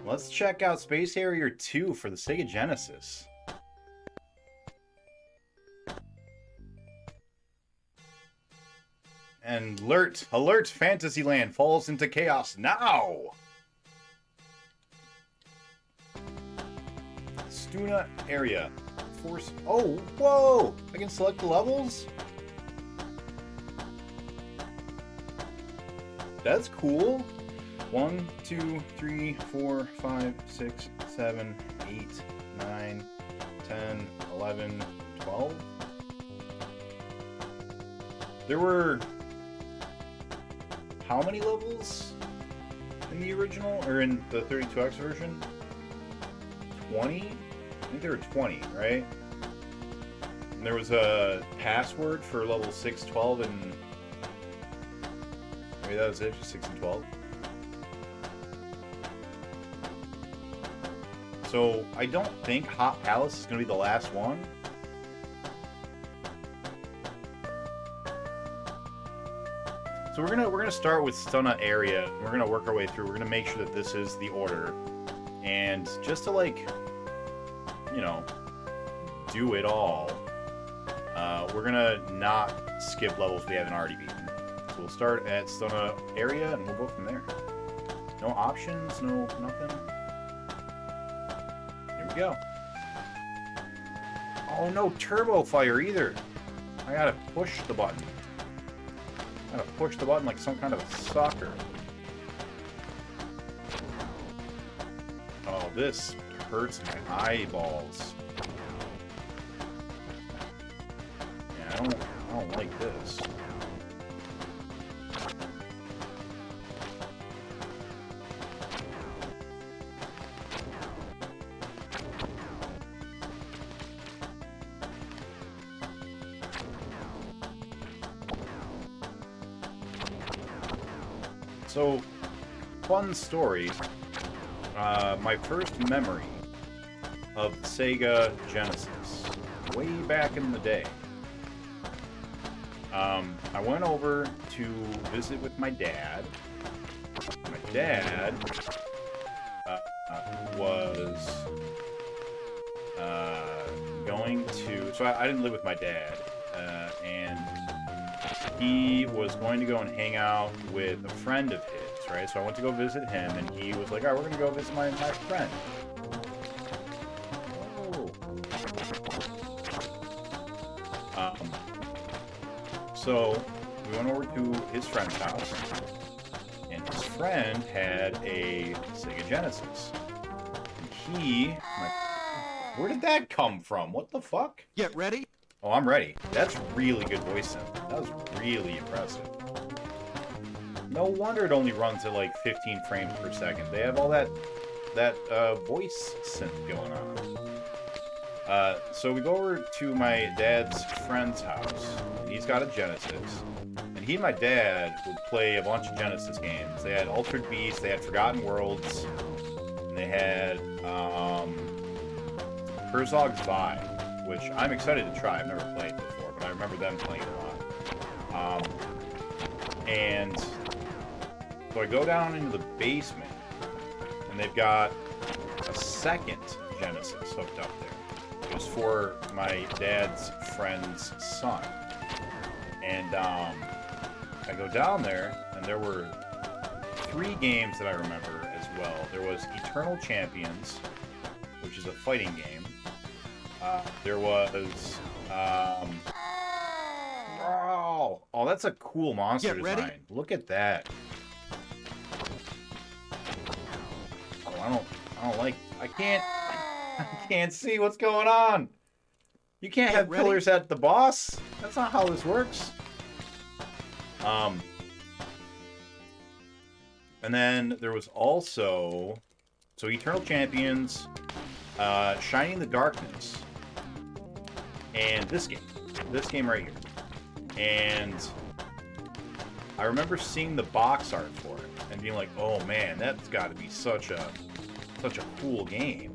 Let's check out Space Harrier 2 for the Sega Genesis. And alert, Fantasyland falls into chaos now! Stuna area. Force. Oh, whoa! I can select the levels? That's cool. 1, 2, 3, 4, 5, 6, 7, 8, 9, 10, 11, 12. There were how many levels in the original, or in the 32X version? 20? I think there were 20, right? And there was a password for level 6, 12, and maybe that was it, just 6 and 12. So I don't think Hot Palace is going to be the last one. So we're gonna start with Stuna area. We're gonna work our way through. We're gonna make sure that this is the order, and just to like, you know, do it all. We're gonna not skip levels we haven't already beaten. So we'll start at Stuna area, and we'll go from there. No options, no nothing. Here we go. Oh, no turbo fire either. I gotta push the button. I gotta push the button like some kind of a sucker. Oh, this hurts my eyeballs. Yeah, I don't like this. So, fun story. My first memory of the Sega Genesis, way back in the day. I went over to visit with my dad. My dad was going to... So I didn't live with my dad, and he was going to go and hang out with a friend of his, right? So I went to go visit him, and he was like, all right, we're going to go visit my friend. Oh. So we went over to his friend's house, and his friend had a Sega Genesis. And where did that come from? What the fuck? Get ready. Oh, I'm ready. That's really good voice synth. That was really impressive. No wonder it only runs at like 15 frames per second. They have all that voice synth going on. So we go over to my dad's friend's house. He's got a Genesis. And he and my dad would play a bunch of Genesis games. They had Altered Beast, they had Forgotten Worlds, and they had Herzog's Vibe, which I'm excited to try. I've never played before, but I remember them playing a lot. And so I go down into the basement, and they've got a second Genesis hooked up there. It was for my dad's friend's son. And I go down there, and there were 3 games that I remember as well. There was Eternal Champions, which is a fighting game. There was, oh, that's a cool monster design. Look at that. Oh, I can't see what's going on. You can't have pillars at the boss. That's not how this works. And then there was also, so Eternal Champions, Shining the Darkness, and this game right here. And I remember seeing the box art for it and being like, oh man, that's got to be such a cool game.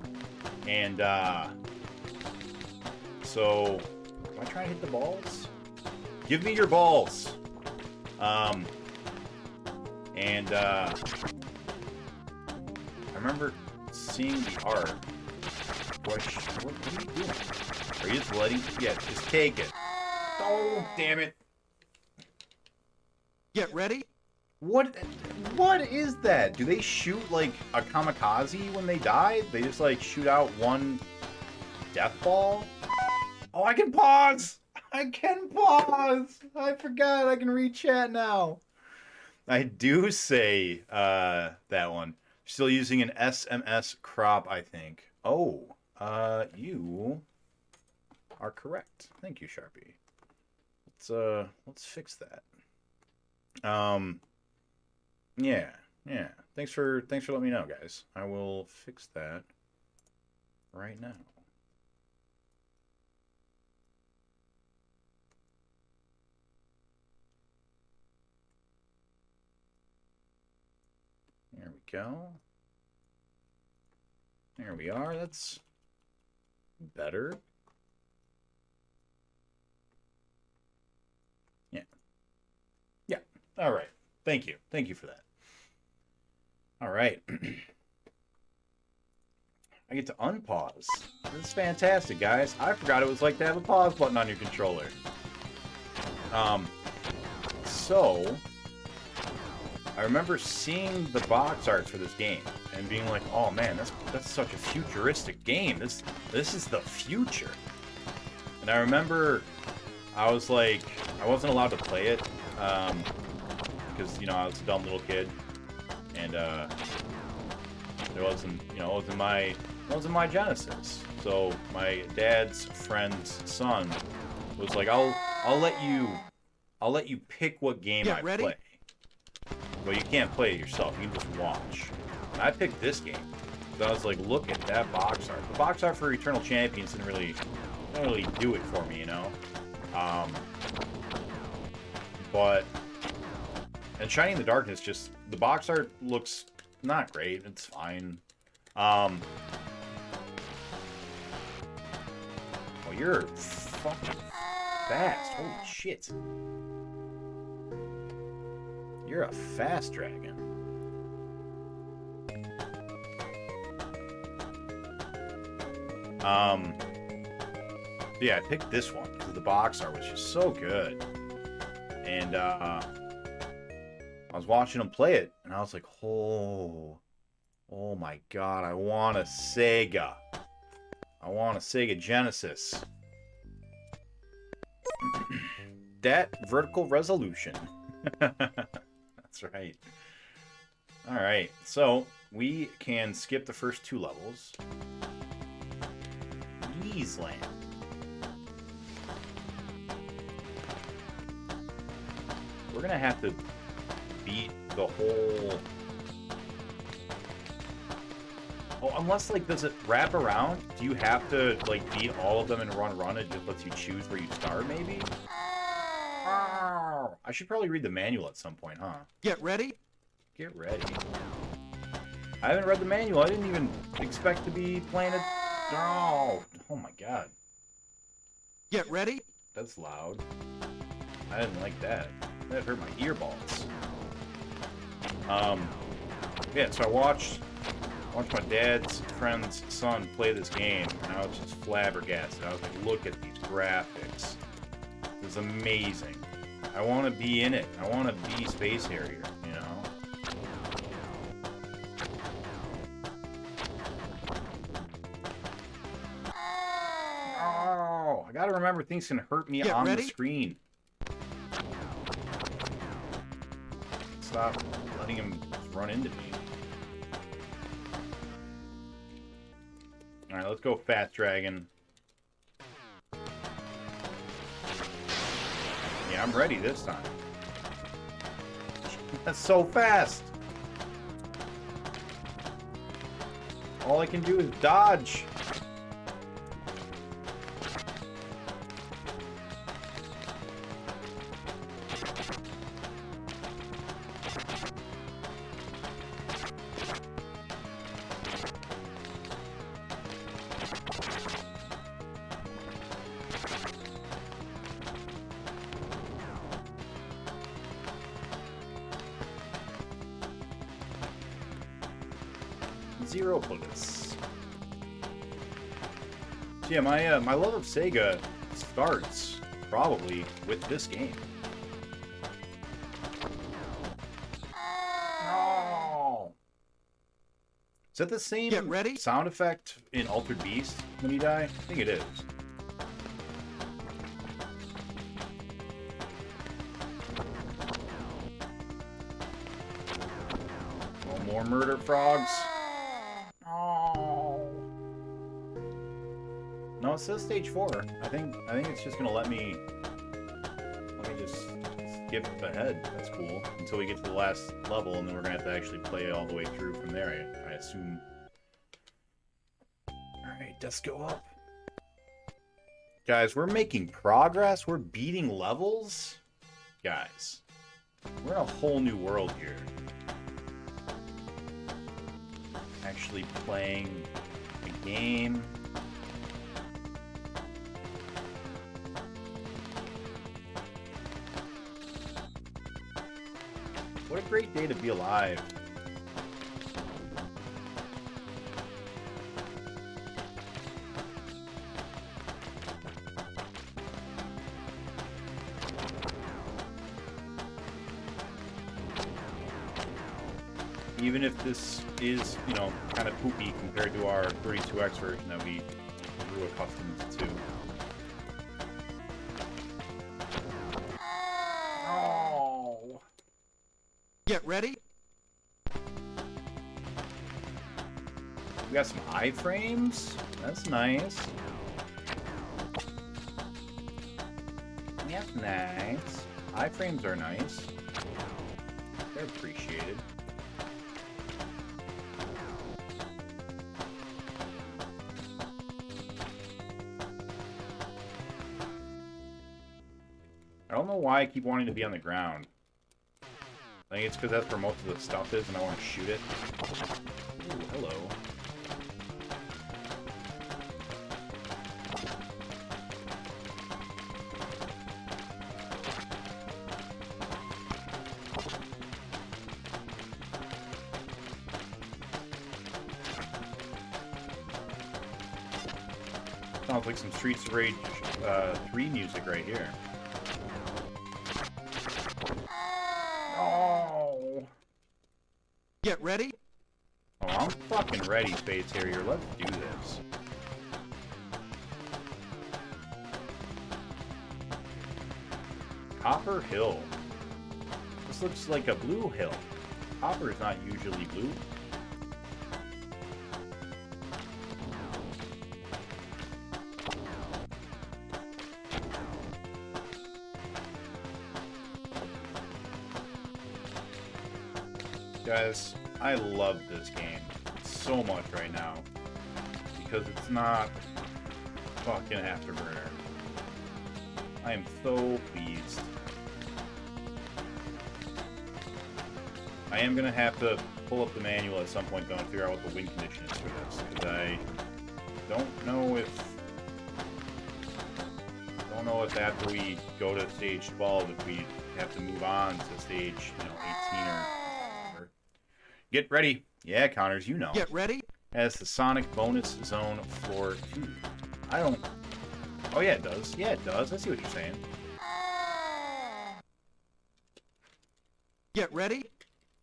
And so do I try and hit the balls? Give me your balls. And I remember seeing the art. What are you doing? Are you just letting... Yeah, just take it. Oh, damn it. Get ready. What is that? Do they shoot, like, a kamikaze when they die? They just, like, shoot out one death ball? Oh, I can pause! I can pause! I forgot I can read chat now. I do say, that one. Still using an SMS crop, I think. Oh, you are correct. Thank you, Sharpie. Let's fix that. Yeah. Thanks for letting me know, guys. I will fix that right now. There we go. There we are. That's better. Yeah. All right. Thank you. Thank you for that. All right. I get to unpause. This is fantastic, guys. I forgot it was like to have a pause button on your controller. So I remember seeing the box art for this game and being like, "Oh man, that's such a futuristic game. This is the future." And I remember I was like, I wasn't allowed to play it because I was a dumb little kid, and there wasn't, it wasn't my Genesis. So my dad's friend's son was like, "I'll let you pick what game I play. But you can't play it yourself. You can just watch." And I picked this game. So I was like, look at that box art. The box art for Eternal Champions didn't really do it for me, And Shining in the Darkness, just the box art looks not great. It's fine. Oh, you're fucking fast. Holy shit. You're a fast dragon. Yeah, I picked this one because the box art was just so good. And I was watching him play it, and I was like, oh my god, I want a Sega. I want a Sega Genesis. That vertical resolution. That's right. Alright, so we can skip the first two levels. Land. We're gonna have to beat the whole... Oh, unless, like, does it wrap around? Do you have to, like, beat all of them and run? It just lets you choose where you start, maybe? I should probably read the manual at some point, huh? Get ready. Get ready. I haven't read the manual. I didn't even expect to be playing it. Oh my god. Get ready. That's loud. I didn't like that. That hurt my earballs. Yeah, so I watched my dad's friend's son play this game, and I was just flabbergasted. I was like, look at these graphics. This is amazing. I want to be in it. I want to be Space Harrier, I gotta remember things can hurt me on the screen. Stop letting him run into me. Alright, let's go Fast Dragon. Yeah, I'm ready this time. That's so fast! All I can do is dodge. 0 bullets. So yeah, my love of Sega starts probably with this game. No. Is that the same Get ready. sound effect in Altered Beast when you die? I think it is. Oh, more murder frogs. Oh. No, it says stage 4. I think it's just gonna let me just skip ahead. That's cool. Until we get to the last level, and then we're gonna have to actually play all the way through from there, I assume. Alright, let's go up. Guys, we're making progress. We're beating levels. Guys, we're in a whole new world here. Actually playing a game. What a great day to be alive. Even if this is, you know, kind of poopy compared to our 32X version that we grew accustomed to. Oh. Get ready. We got some iframes. That's nice. That's nice. Iframes are nice. They're appreciated. I don't know why I keep wanting to be on the ground. I think it's because that's where most of the stuff is and I want to shoot it. Ooh, hello. Sounds like some Streets of Rage 3 music right here. Oh. Get ready. Oh, I'm fucking ready, Space Harrier. Let's do this. Copper Hill. This looks like a blue hill. Copper is not usually blue. Guys, I love this game so much right now because it's not fucking Afterburner. I am so pleased. I am gonna have to pull up the manual at some point though and figure out what the win condition is for this because I don't know if after we go to stage 12 if we have to move on to stage 18 or. Get ready. Yeah, Connors, you know. Get ready. As the Sonic Bonus Zone Floor 2. I don't... Oh, yeah, it does. Yeah, it does. I see what you're saying. Get ready.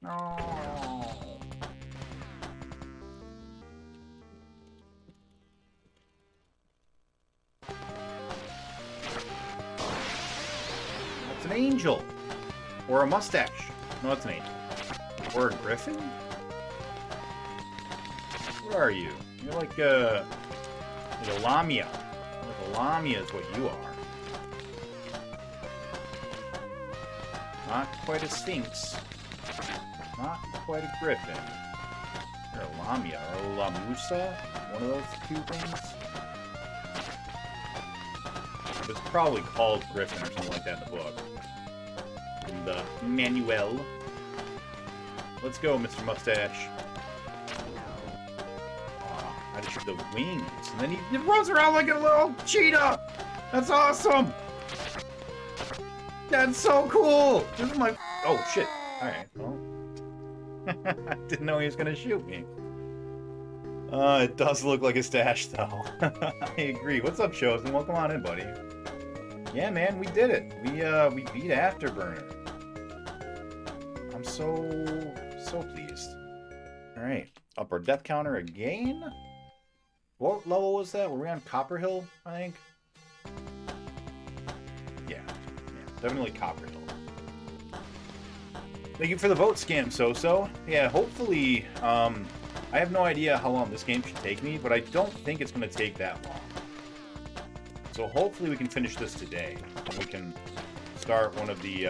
Oh. That's an angel. Or a mustache. No, that's an angel. Or a griffin? What are you? You're like a lamia. Like a lamia is what you are. Not quite a sphinx. Not quite a griffin. You're a lamia or a lamusa. One of those two things. It's probably called griffin or something like that in the book. In the manual. Let's go, Mr. Mustache. Oh, I just shoot the wings. And then he runs around like a little cheetah! That's awesome! That's so cool! This is my... Oh, shit. Alright, well... I didn't know he was gonna shoot me. It does look like a stash, though. I agree. What's up, Chosen? Welcome on in, buddy. Yeah, man, we did it. We beat Afterburner. I'm so pleased. All right, up our death counter again. What level was that? Were we on Copper Hill? I think. Yeah, definitely Copper Hill. Thank you for the vote, Scam So. Yeah, hopefully. I have no idea how long this game should take me, but I don't think it's going to take that long. So hopefully we can finish this today, and we can start one of the,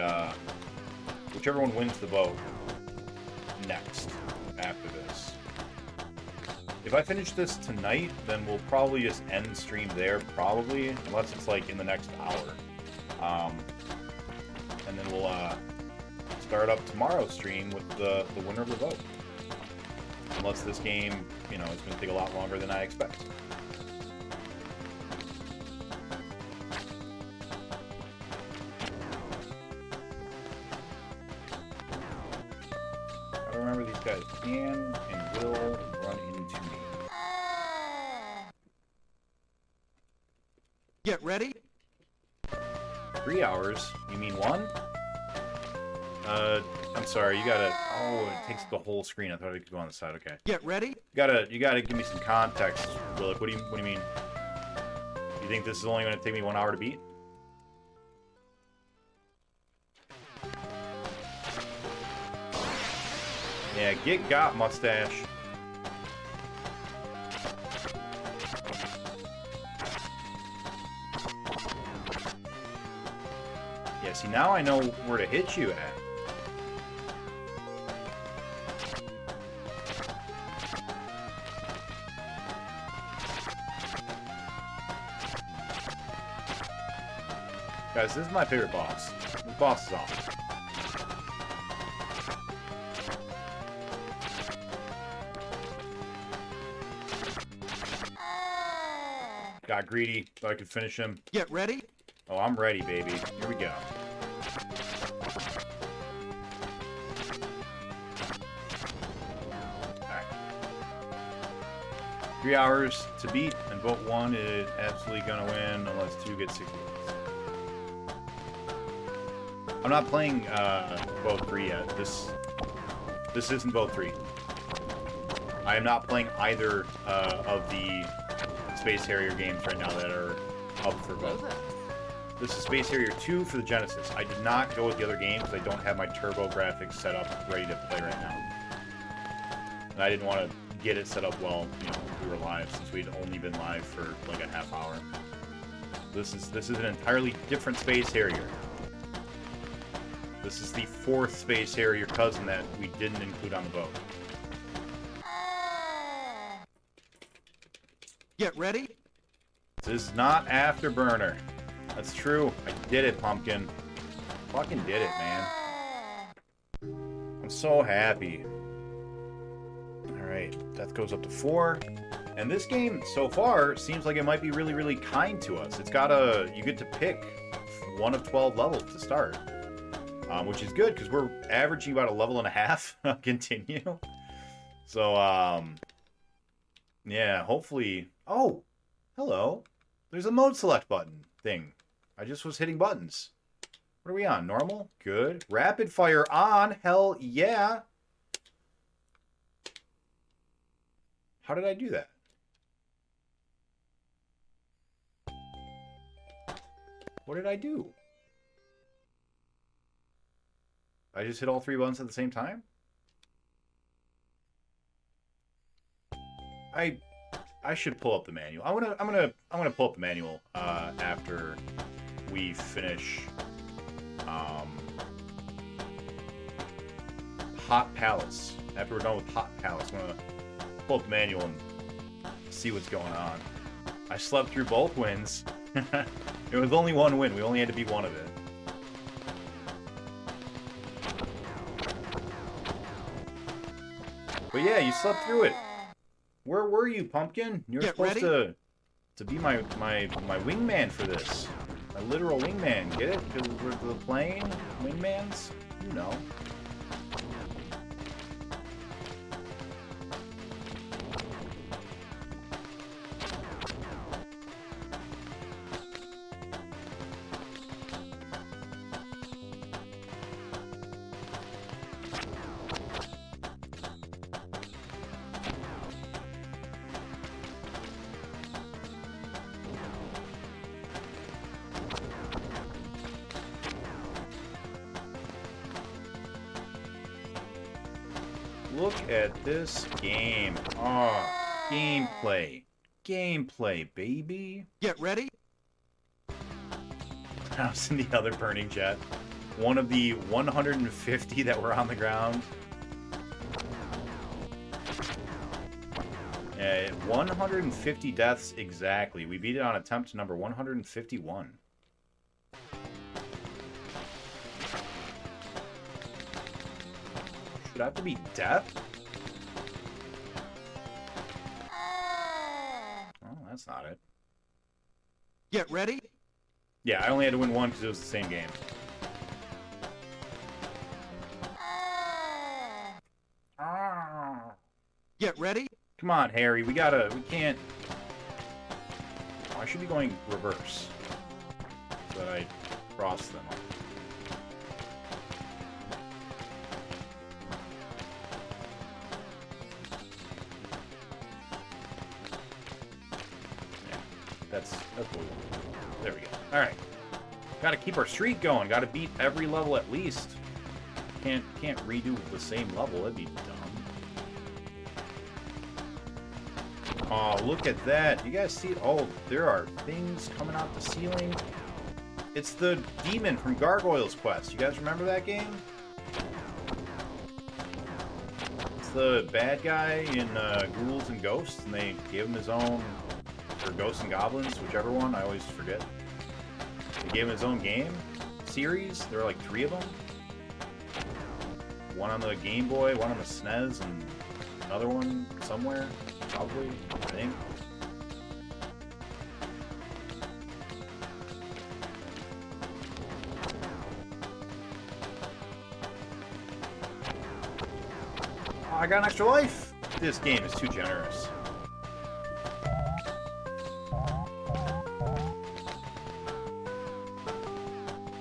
whichever one wins the vote next, after this. If I finish this tonight, then we'll probably just end stream there, probably, unless it's like in the next hour. And then we'll, start up tomorrow's stream with the winner of the vote. Unless this game, you know, is going to take a lot longer than I expect. I remember these guys can and will run into me. Get ready. 3 hours? You mean one? I'm sorry, you gotta... Oh, it takes the whole screen. I thought it could go on the side. Okay. Get ready. You gotta give me some context, Willick. What do you mean? You think this is only gonna take me 1 hour to beat? Yeah, get got, mustache. Yeah, see, now I know where to hit you at. Guys, this is my favorite boss. This boss is awesome. Got greedy, thought I could finish him. Get ready. Oh, I'm ready, baby. Here we go. Alright. 3 hours to beat, and vote 1 is absolutely gonna win unless 2 gets 60 votes. I'm not playing vote 3 yet. This isn't vote 3. I am not playing either of the Space Harrier games right now that are up for vote. This is Space Harrier 2 for the Genesis. I did not go with the other games because I don't have my turbo graphics set up ready to play right now. And I didn't want to get it set up while, you know, we were live, since we'd only been live for like a half hour. This is an entirely different Space Harrier. This is the 4th Space Harrier cousin that we didn't include on the vote. Get ready. This is not Afterburner. That's true. I did it, Pumpkin. Fucking did it, man. I'm so happy. Alright, death goes up to 4. And this game, so far, seems like it might be really, really kind to us. It's got you get to pick 1 of 12 levels to start. Which is good, because we're averaging about a level and a half continue. So, yeah, hopefully... Oh! Hello. There's a mode select button thing. I just was hitting buttons. What are we on? Normal? Good. Rapid fire on. Hell yeah. How did I do that? What did I do? I just hit all 3 buttons at the same time? I should pull up the manual. I'm gonna pull up the manual after we finish Hot Palace. After we're done with Hot Palace, I'm gonna pull up the manual and see what's going on. I slept through both wins. It was only 1 win. We only had to beat 1 of it. But yeah, you slept through it. Where were you, Pumpkin? You were supposed to be my wingman for this. My literal wingman. Get it? Because we're the plane wingmans? You know. look at this game. Oh, gameplay. Gameplay, baby. Get ready. I was in the other burning jet. One of the 150 that were on the ground. Yeah, 150 deaths exactly. We beat it on attempt number 151. Should I have to be death? Oh, that's not it. Get ready. Yeah, I only had to win one because it was the same game. Get ready. Come on, Harry. We can't... Oh, I should be going reverse. So that I cross them. Yeah, that's what we want. There we go. Alright. Gotta keep our streak going. Gotta beat every level at least. Can't redo the same level. That'd be dumb. Oh, look at that. You guys see? Oh, there are things coming out the ceiling. It's the demon from Gargoyle's Quest. You guys remember that game? It's the bad guy in Ghouls and Ghosts, and they gave him his own... Or Ghosts and Goblins, whichever one. I always forget. They gave him his own game series. There were like 3 of them. One on the Game Boy, one on the SNES, and another one somewhere. Probably, I think. Oh, I got an extra life! This game is too generous.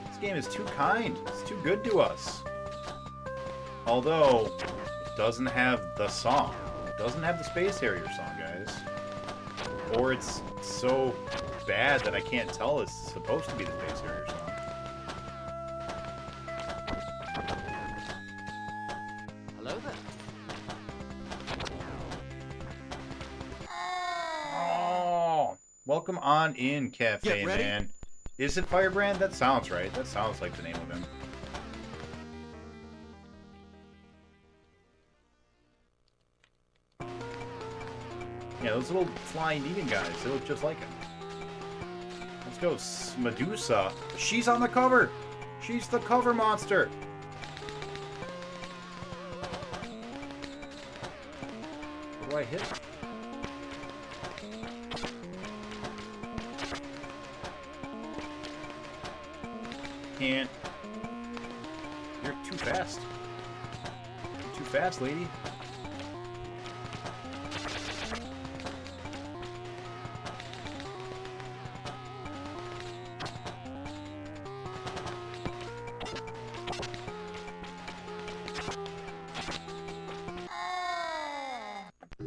This game is too kind. It's too good to us. Although, it doesn't have the song. It doesn't have the Space Harrier song, guys. Or it's so bad that I can't tell it's supposed to be the Space Harrier song. Hello there. Oh! Welcome on in, Cafe Man. Is it Firebrand? That sounds right. That sounds like the name of him. Yeah, those little flying Negan guys, they look just like him. Let's go, Medusa. She's on the cover! She's the cover monster! What do I hit? Can't. You're too fast. You're too fast, lady.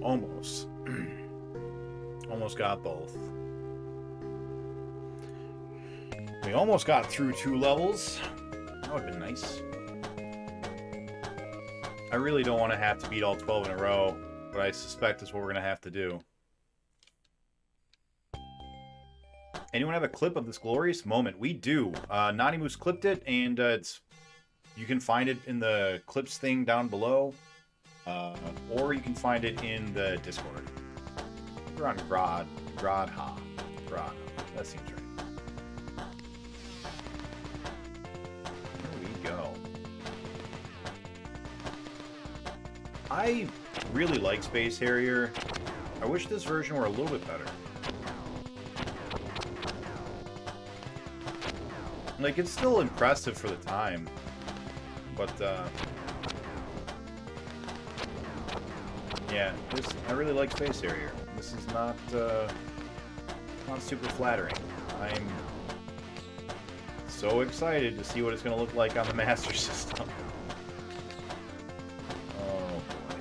Almost. Almost got both. We almost got through 2 levels. That would have been nice. I really don't want to have to beat all 12 in a row, but I suspect that's what we're going to have to do. Anyone have a clip of this glorious moment? We do. Naughty Moose clipped it, and you can find it in the clips thing down below. Or you can find it in the Discord. We're on Gradha. That seems right. Here we go. I really like Space Harrier. I wish this version were a little bit better. Like, it's still impressive for the time. But, yeah, I really like Space Harrier. This is not super flattering. I'm so excited to see what it's going to look like on the Master System. Oh, boy.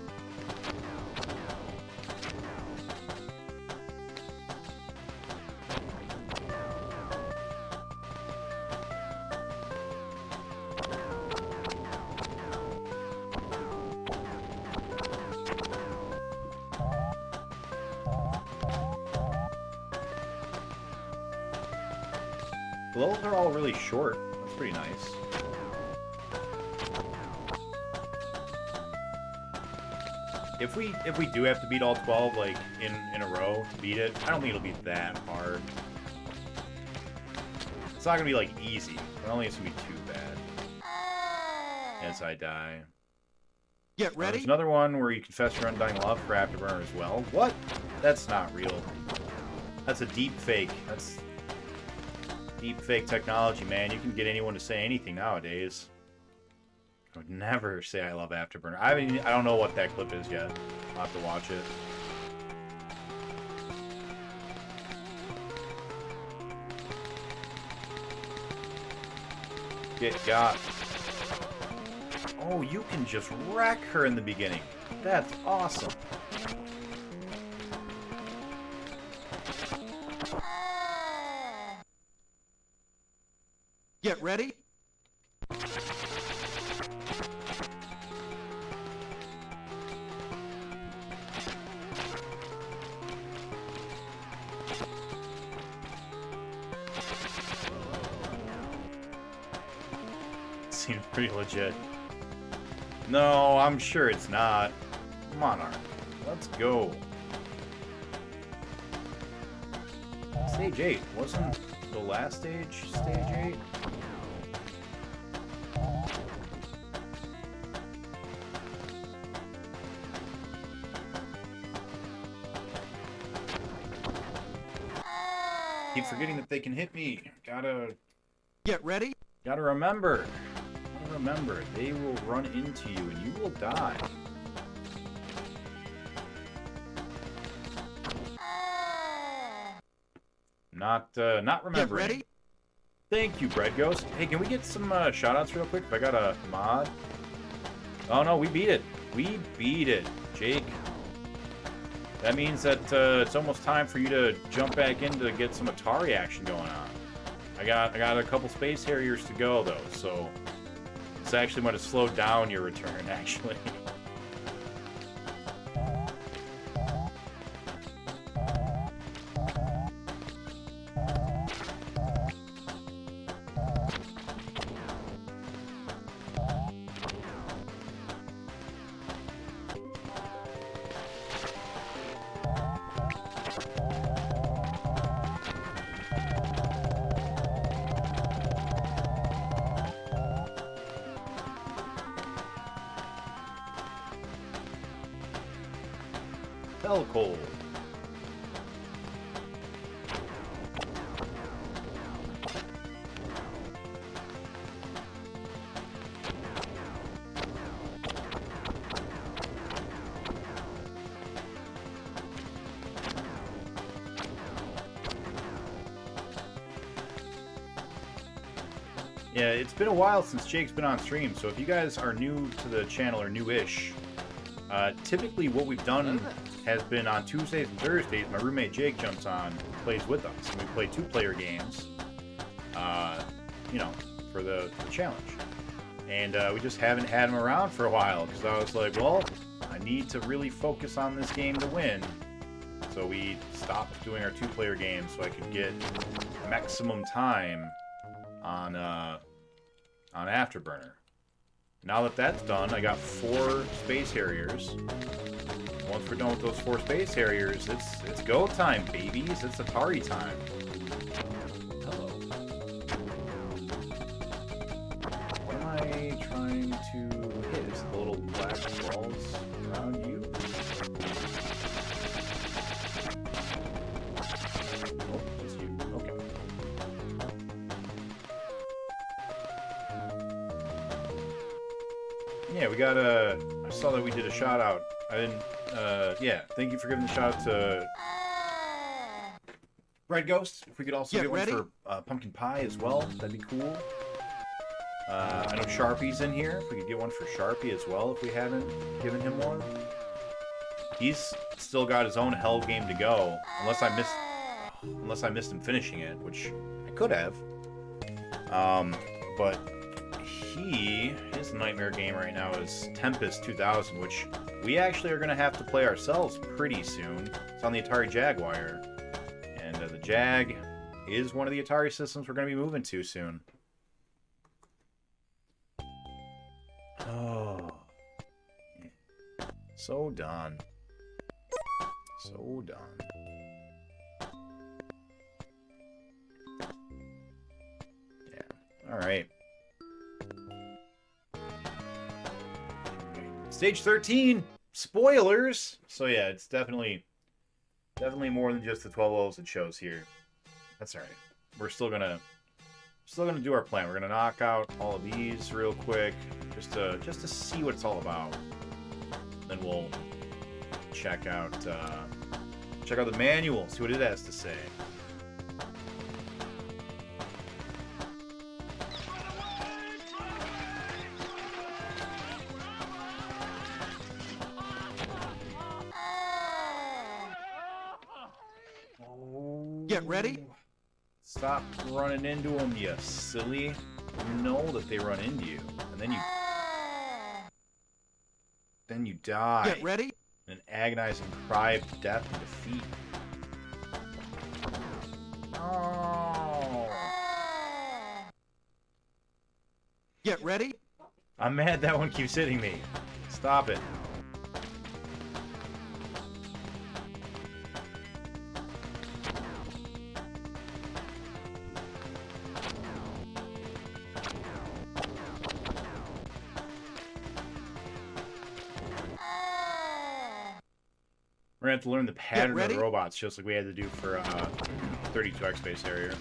The levels are all really short. That's pretty nice. If we do have to beat all 12 like in a row to beat it, I don't think it'll be that hard. It's not gonna be like easy. I don't think it's gonna be too bad. As I die. Get ready. There's another one where you confess your undying love for Afterburner as well. What? That's not real. That's a deep fake. That's deep fake technology, man. You can get anyone to say anything nowadays. I would never say I love Afterburner. I don't know what that clip is yet. I'll have to watch it. Get got. Oh, you can just wreck her in the beginning. That's awesome. Get ready. Seems pretty legit. No, I'm sure it's not. Monarch. Let's go. Stage 8. Wasn't the last stage stage 8? Keep forgetting that they can hit me. Gotta Ready. remember. Remember, they will run into you and you will die. Not remembering. Get ready. Thank you, Bread Ghost. Hey, can we get some shoutouts real quick? If I got a mod. Oh no, we beat it. We beat it, Jake. That means that it's almost time for you to jump back in to get some Atari action going on. I got a couple Space Harriers to go though, so. It's actually going to slow down your return, actually. Cold. Yeah, it's been a while since Jake's been on stream, so if you guys are new to the channel or newish, typically what we've done has been on Tuesdays and Thursdays, my roommate Jake jumps on and plays with us. And we play 2-player games, you know, for the challenge. And we just haven't had him around for a while, because I was like, well, I need to really focus on this game to win. So we stopped doing our 2-player games so I could get maximum time on Afterburner. Now that that's done, I got 4 Space Harriers. Once we're done with those 4 Space Harriers, it's go time, babies. It's Atari time. Hello. What am I trying to hit? Is the little black balls around you? Oh, it's you. Okay. Yeah, we got a... I saw that we did a shout out. I didn't... yeah, thank you for giving the shout out to Red Ghost. If we could also get one for Pumpkin Pie as well, that'd be cool. I know Sharpie's in here. If we could get one for Sharpie as well, if we haven't given him one. He's still got his own hell game to go, unless I missed him finishing it, which I could have. But his nightmare game right now is Tempest 2000, which we actually are going to have to play ourselves pretty soon. It's on the Atari Jaguar. And the Jag is one of the Atari systems we're going to be moving to soon. Oh. So done. So done. Yeah. Alright. Stage 13! Spoilers! So yeah, it's definitely more than just the 12 levels it shows here. That's alright. We're still gonna do our plan. We're gonna knock out all of these real quick, just to see what it's all about. Then we'll check out the manual, see what it has to say. Get ready. Stop running into them, you silly. You know that they run into you, and then you die. Get ready. An agonizing cry of death and defeat. Oh. Get ready. I'm mad that one keeps hitting me. Stop it. We're going to have to learn the pattern of the robots, just like we had to do for 32X Space Harrier.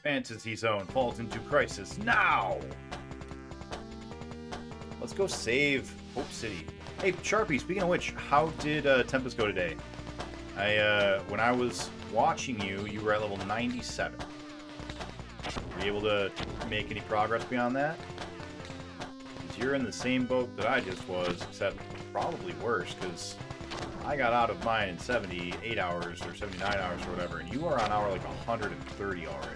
Fantasy Zone falls into crisis now! Let's go save Hope City. Hey, Sharpie, speaking of which, how did Tempest go today? When I was watching you, you were at level 97. Were you able to make any progress beyond that? Because you're in the same boat that I just was, except probably worse, because I got out of mine in 78 hours or 79 hours or whatever, and you are on hour like 130 already.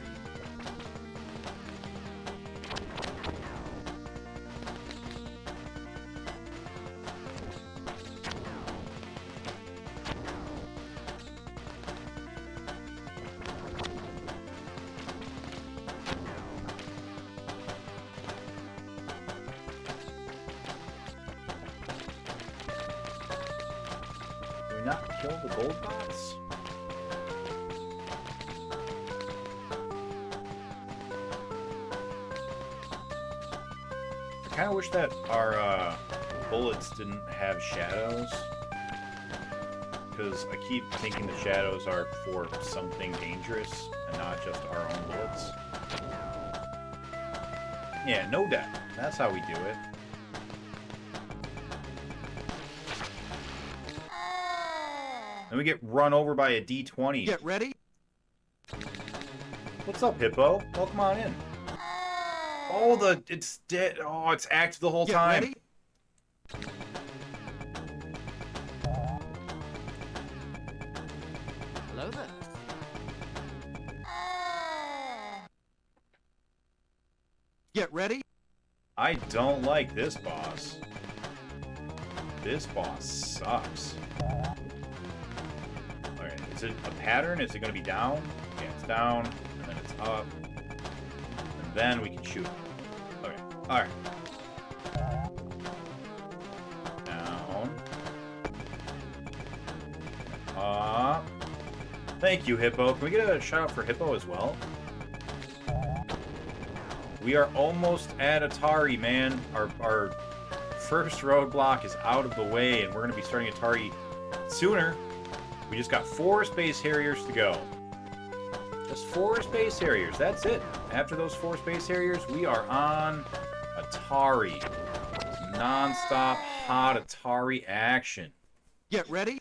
Not kill the gold bots? I kind of wish that our bullets didn't have shadows, because I keep thinking the shadows are for something dangerous and not just our own bullets. Yeah, no death. That's how we do it. Then we get run over by a D20. Get ready. What's up, Hippo? Welcome on in. Oh, it's dead. Oh, it's active the whole time. Ready. Hello there. Get ready. I don't like this boss. This boss sucks. Is it a pattern? Is it going to be down? Yeah, it's down, and then it's up, and then we can shoot it. Okay, alright. Down. Up. Thank you, Hippo. Can we get a shout out for Hippo as well? We are almost at Atari, man. Our first roadblock is out of the way, and we're going to be starting Atari sooner. We just got 4 Space Harriers to go. Just 4 Space Harriers. That's it. After those 4 Space Harriers, we are on Atari. Non-stop hot Atari action. Get ready.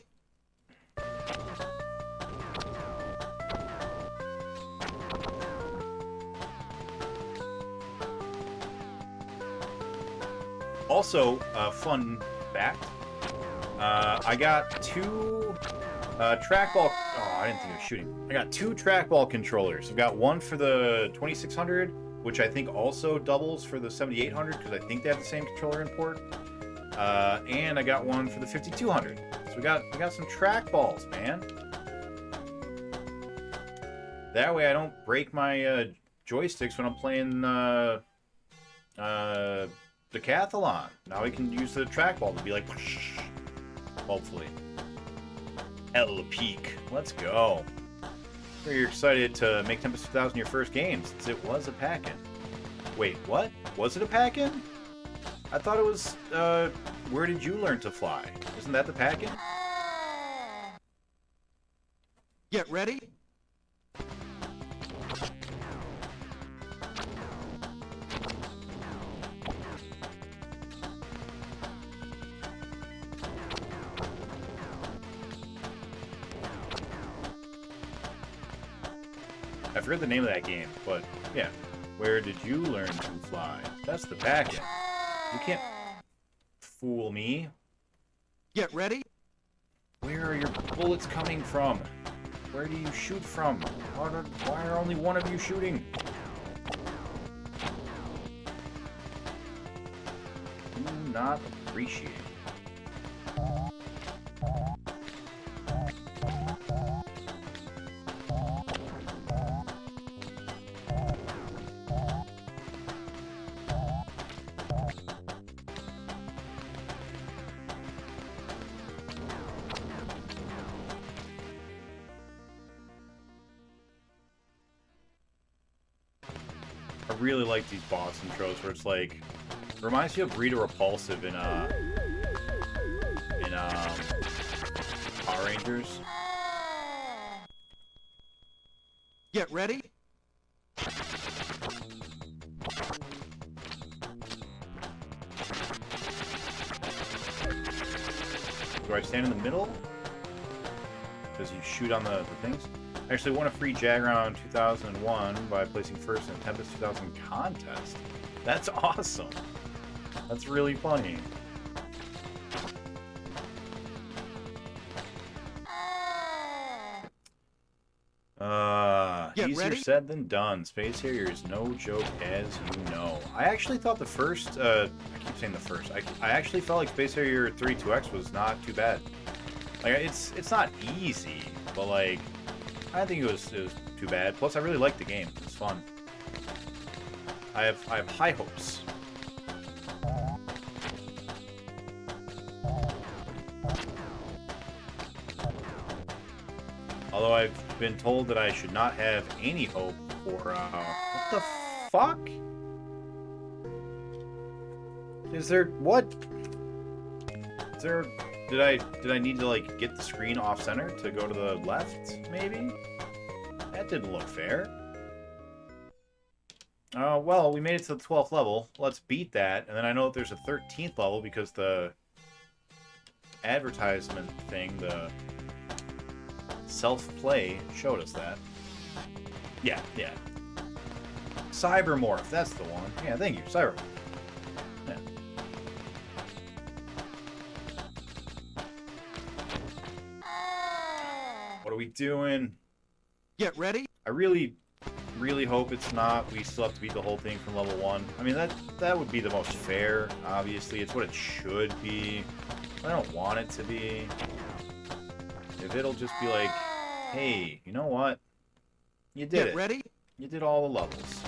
Also, fun fact, I got two trackball... Oh, I didn't think of shooting. I got two trackball controllers. I've got one for the 2600, which I think also doubles for the 7800, because I think they have the same controller in port. And I got one for the 5200. So we got some trackballs, man. That way I don't break my joysticks when I'm playing Decathlon. Now we can use the trackball to be like, hopefully. Hella peak. Let's go. Very excited to make Tempest 2000 your first game, since it was a pack-in. Wait, what? Was it a pack-in? I thought it was, Where Did You Learn to Fly? Isn't that the pack-in? Get ready. I forget the name of that game, but yeah. Where Did You Learn to Fly? That's the pack-in. You can't fool me. Get ready. Where are your bullets coming from? Where do you shoot from? Why are only one of you shooting? Do not appreciate. I really like these boss intros where it's like, reminds me of Rita Repulsive in Power Rangers. Get ready. Do I stand in the middle? Because you shoot on the things? I actually won a free Jaground 2001 by placing first in a Tempest 2000 contest. That's awesome. That's really funny. Easier said than done. Space Harrier is no joke, as you know. I actually thought the first, I keep saying the first. I actually felt like Space Harrier 32X was not too bad. Like, it's not easy, but like, I think it was too bad. Plus, I really liked the game. It's fun. I have high hopes. Although I've been told that I should not have any hope for, what the fuck? Is there, what? Is there, did I need to, like, get the screen off-center to go to the left, maybe? That didn't look fair. Well, we made it to the 12th level. Let's beat that, and then I know that there's a 13th level because the advertisement thing, the self-play showed us that. Yeah. Cybermorph, that's the one. Yeah, thank you, Cybermorph. Yeah. What are we doing? Get ready. I really hope it's not. We still have to beat the whole thing from level 1. I mean, that would be the most fair, obviously. It's what it should be. I don't want it to be. If it'll just be like, hey, you know what? You did it. Get ready. You did all the levels.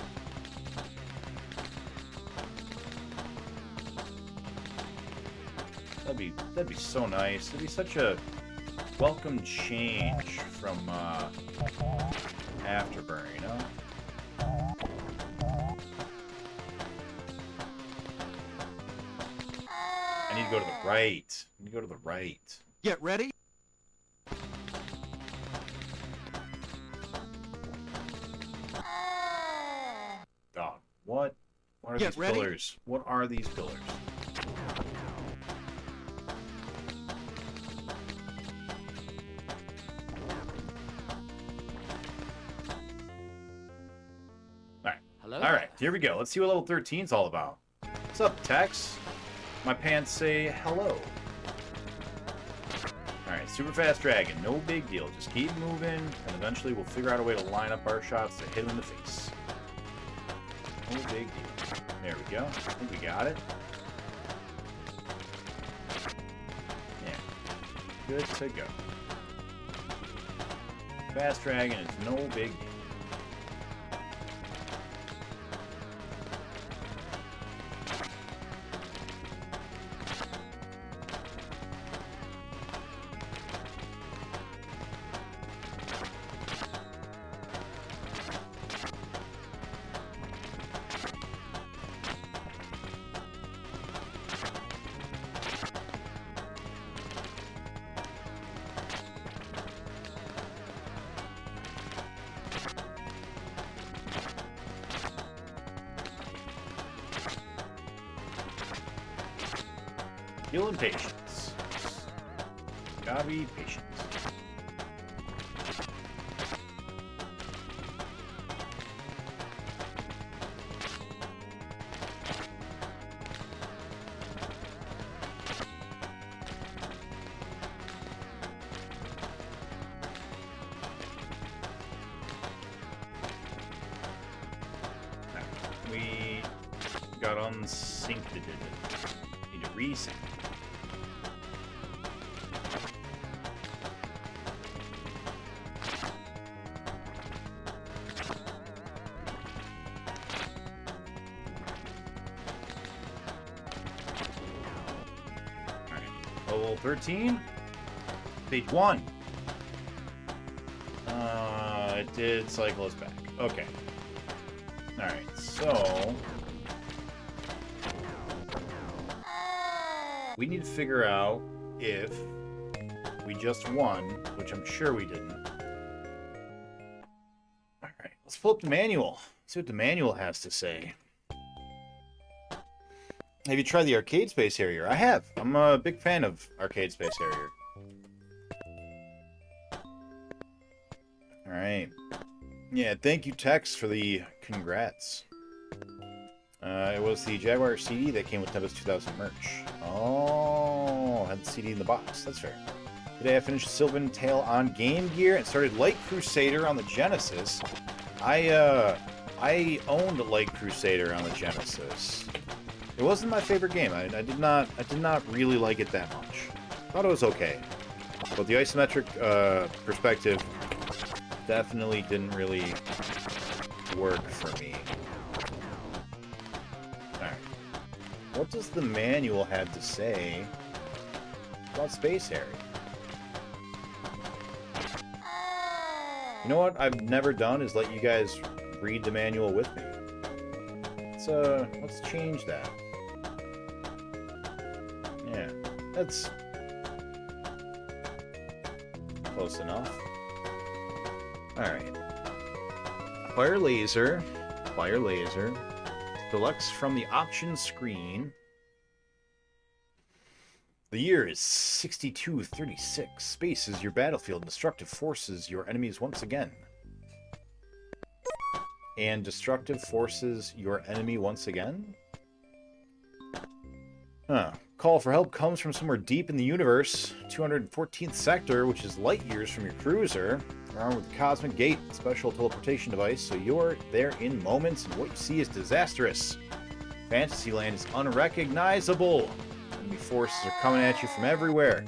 That'd be so nice. It'd be such a welcome change from Afterburn, you know? I need to go to the right. I need to go to the right. Get ready. God, what are these pillars? What are these pillars? Alright, here we go. Let's see what level 13's all about. What's up, Tex? my pants say hello. Alright, super fast dragon. No big deal. Just keep moving, and eventually we'll figure out a way to line up our shots to hit him in the face. No big deal. There we go. I think we got it. Yeah. Good to go. Fast dragon is no big deal. Skill and patience. Gotta be patient. We got unsynced. Need to resync. Level 13, stage 1. It did cycle us back. Okay. Alright, so we need to figure out if we just won, which I'm sure we didn't. Alright, let's pull up the manual. See what the manual has to say. Have you tried the Arcade Space Harrier? I have. I'm a big fan of Arcade Space Harrier. Alright. Yeah, thank you, Tex, for the congrats. It was the Jaguar CD that came with Tempest 2000 merch. Oh, had the CD in the box. That's fair. Today I finished Sylvan Tale on Game Gear and started Light Crusader on the Genesis. I owned Light Crusader on the Genesis. It wasn't my favorite game. I did not really like it that much. Thought it was okay, but the isometric perspective definitely didn't really work for me. Alright. What does the manual have to say about Space Harrier? You know what I've never done is let you guys read the manual with me. Let's change that. Yeah, that's close enough. Alright. Fire laser. Deluxe from the options screen. The year is 6236. Space is your battlefield. Destructive forces your enemies once again. And destructive forces your enemy once again? Huh. Call for help comes from somewhere deep in the universe. 214th sector, which is light years from your cruiser. You're armed with the Cosmic Gate, a special teleportation device, so you're there in moments, and what you see is disastrous. Fantasyland is unrecognizable. Enemy forces are coming at you from everywhere.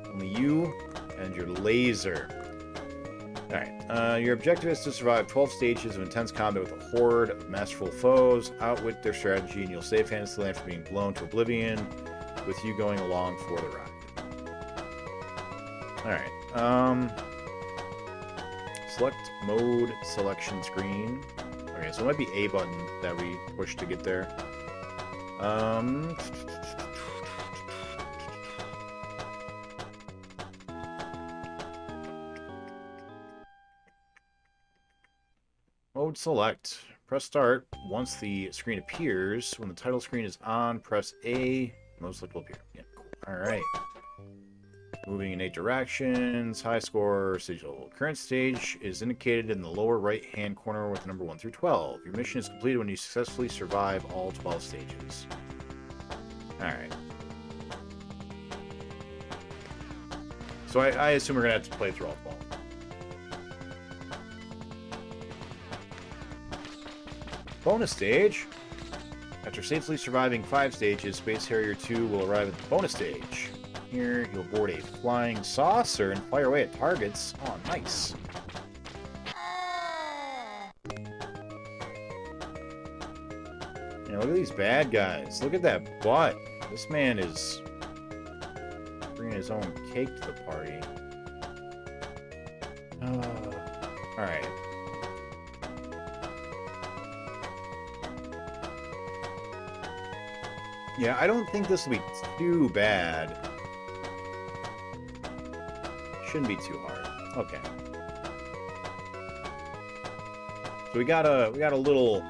Only you and your laser. Alright, your objective is to survive 12 stages of intense combat with a horde of masterful foes, outwit their strategy, and you'll save Fantasyland from being blown to oblivion, with you going along for the ride. Alright, select mode selection screen. Okay, so it might be A button that we push to get there. Mode select. Press start once the screen appears. When the title screen is on, press A. Mode select will appear. Yeah, cool. Alright. Moving in 8 directions. High score. Stage level. Current stage is indicated in the lower right-hand corner with the number 1 through 12. Your mission is completed when you successfully survive all 12 stages. Alright. So I assume we're going to have to play through all 12. Bonus stage. After safely surviving 5 stages, Space Harrier 2 will arrive at the bonus stage. Here, you'll board a flying saucer and fire away at targets. Oh, nice. Yeah, look at these bad guys. Look at that butt. This man is bringing his own cake to the party. Alright. Yeah, I don't think this will be too bad. Shouldn't be too hard. Okay. So we got a little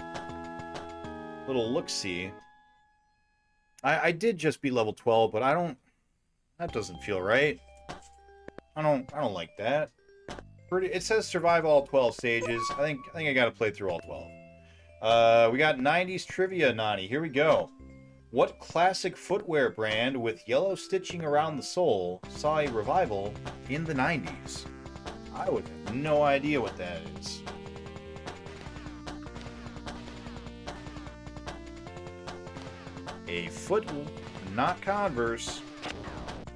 look-see. I did just beat level 12, but that doesn't feel right. I don't like that. It says survive all 12 stages. I think I gotta play through all 12. We got 90s trivia, Nani. Here we go. What classic footwear brand with yellow stitching around the sole saw a revival in the 90s? I would have no idea what that is. A foot, not Converse.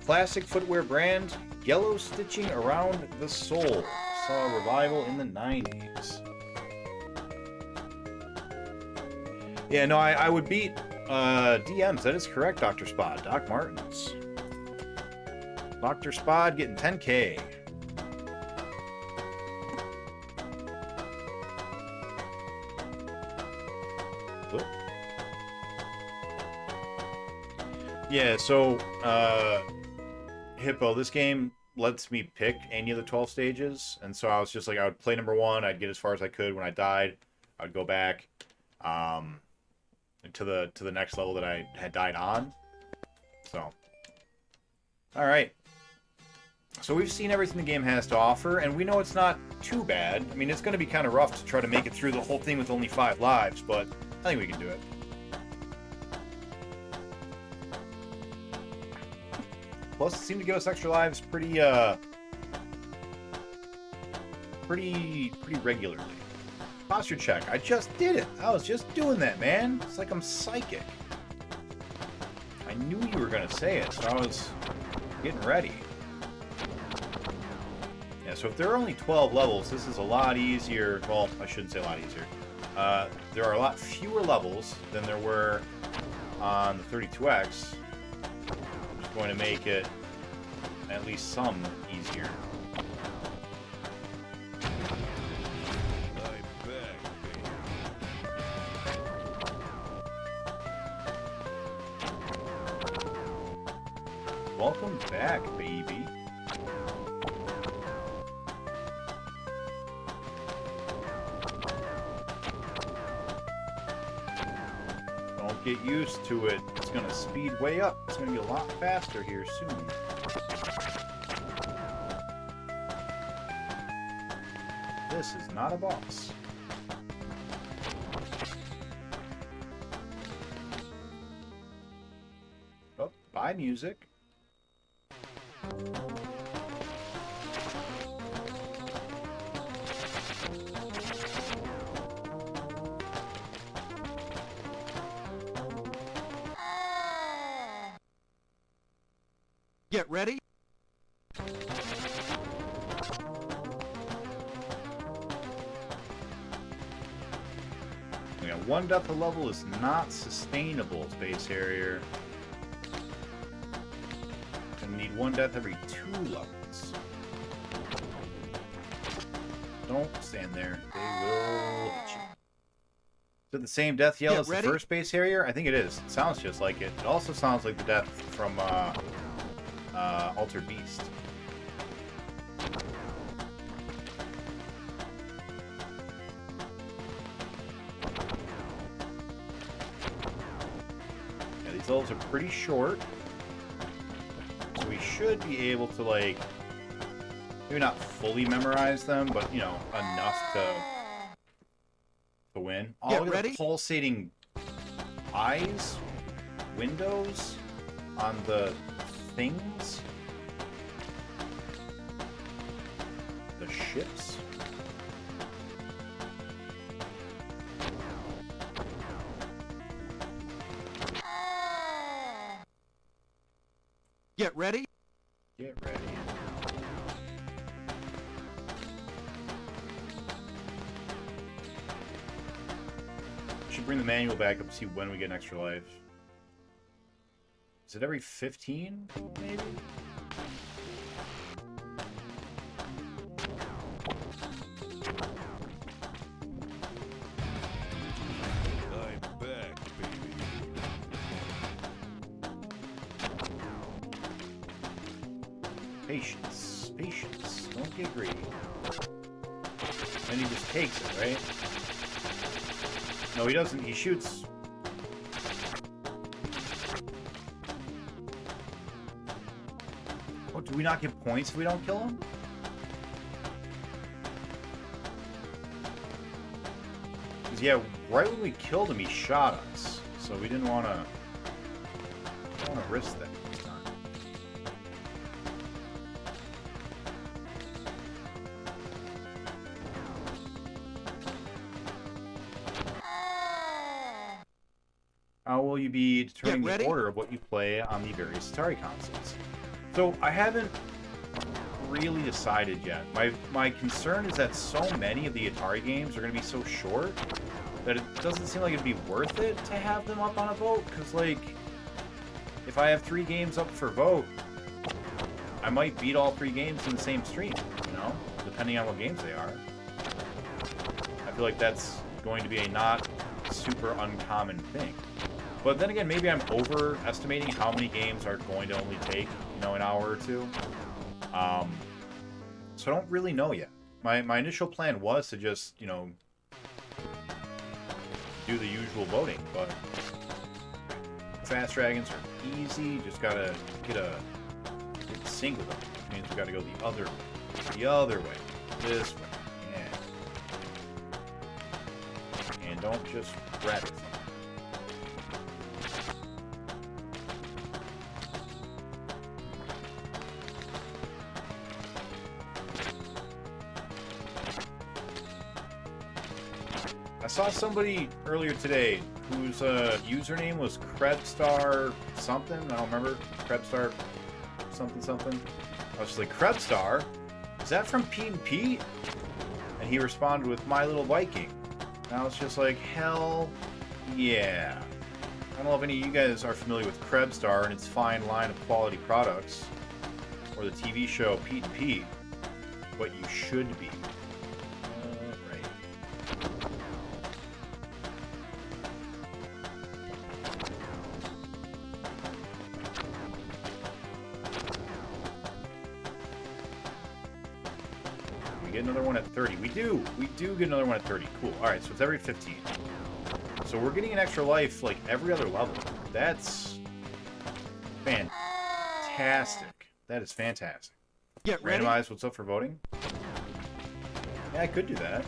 Classic footwear brand, yellow stitching around the sole. Saw a revival in the 90s. Yeah, no, I would beat DMs. That is correct, Dr. Spod. Doc Martens. Dr. Spod getting 10K. Whoop. Yeah, so, Hippo, this game lets me pick any of the 12 stages, and so I was just like, I would play number 1, I'd get as far as I could. When I died, I'd go back to the next level that I had died on. So, alright. So we've seen everything the game has to offer, and we know it's not too bad. I mean, it's going to be kind of rough to try to make it through the whole thing with only 5 lives, but I think we can do it. Plus, it seemed to give us extra lives pretty regularly. Posture check. I just did it. I was just doing that, man. It's like I'm psychic. I knew you were going to say it, so I was getting ready. Yeah, so if there are only 12 levels, this is a lot easier. Well, I shouldn't say a lot easier. There are a lot fewer levels than there were on the 32X. Going to make it at least some easier. Welcome back, baby. Don't get used to it. It's going to speed way up. It's going to be a lot faster here soon. This is not a boss. Oh, bye, music. Get ready. Yeah, 1 death a level is not sustainable, Space Harrier. Gonna need 1 death every 2 levels. Don't stand there. They will hit you. Is it the same death yell as the first Space Harrier? I think it is. It sounds just like it. It also sounds like the death from Altered Beast. Yeah, these levels are pretty short. So we should be able to, like, maybe not fully memorize them, but, you know, enough to win. Oh, look at the pulsating eyes, windows on the things. ships. Get ready. Get ready. Should bring the manual back up to see when we get an extra life. Is it every 15, maybe? I'm back, baby. Patience. Patience. Don't get greedy. Then he just takes it, right? No, he doesn't. He shoots. Oh, do we not get points if we don't kill him? Because, yeah, right when we killed him, he shot us. So we didn't want to risk that this time. How will you be determining the order of what you play on the various Atari consoles? So I haven't really decided yet. My concern is that so many of the Atari games are going to be so short that it doesn't seem like it'd be worth it to have them up on a vote. Because, like, if I have 3 games up for vote, I might beat all 3 games in the same stream, you know, depending on what games they are. I feel like that's going to be a not super uncommon thing. But then again, maybe I'm overestimating how many games are going to only take, you know, an hour or 2. So I don't really know yet. My initial plan was to just, you know, do the usual voting, but Fast Dragons are easy. Just gotta get in sync with them. Which means we gotta go the other way, this way, yeah. And don't just grab it. I saw somebody earlier today whose username was Krebstar something. I don't remember. Krebstar something something. I was just like, Krebstar? Is that from Pete and Pete? And he responded with My Little Viking. And I was just like, hell yeah. I don't know if any of you guys are familiar with Krebstar and its fine line of quality products, or the TV show Pete and Pete, but you should be. Get another one at 30. We do get another one at 30. Cool. Alright, so it's every 15. So we're getting an extra life like every other level. That's fantastic. That is fantastic. Get ready. Randomize what's up for voting? Yeah, I could do that.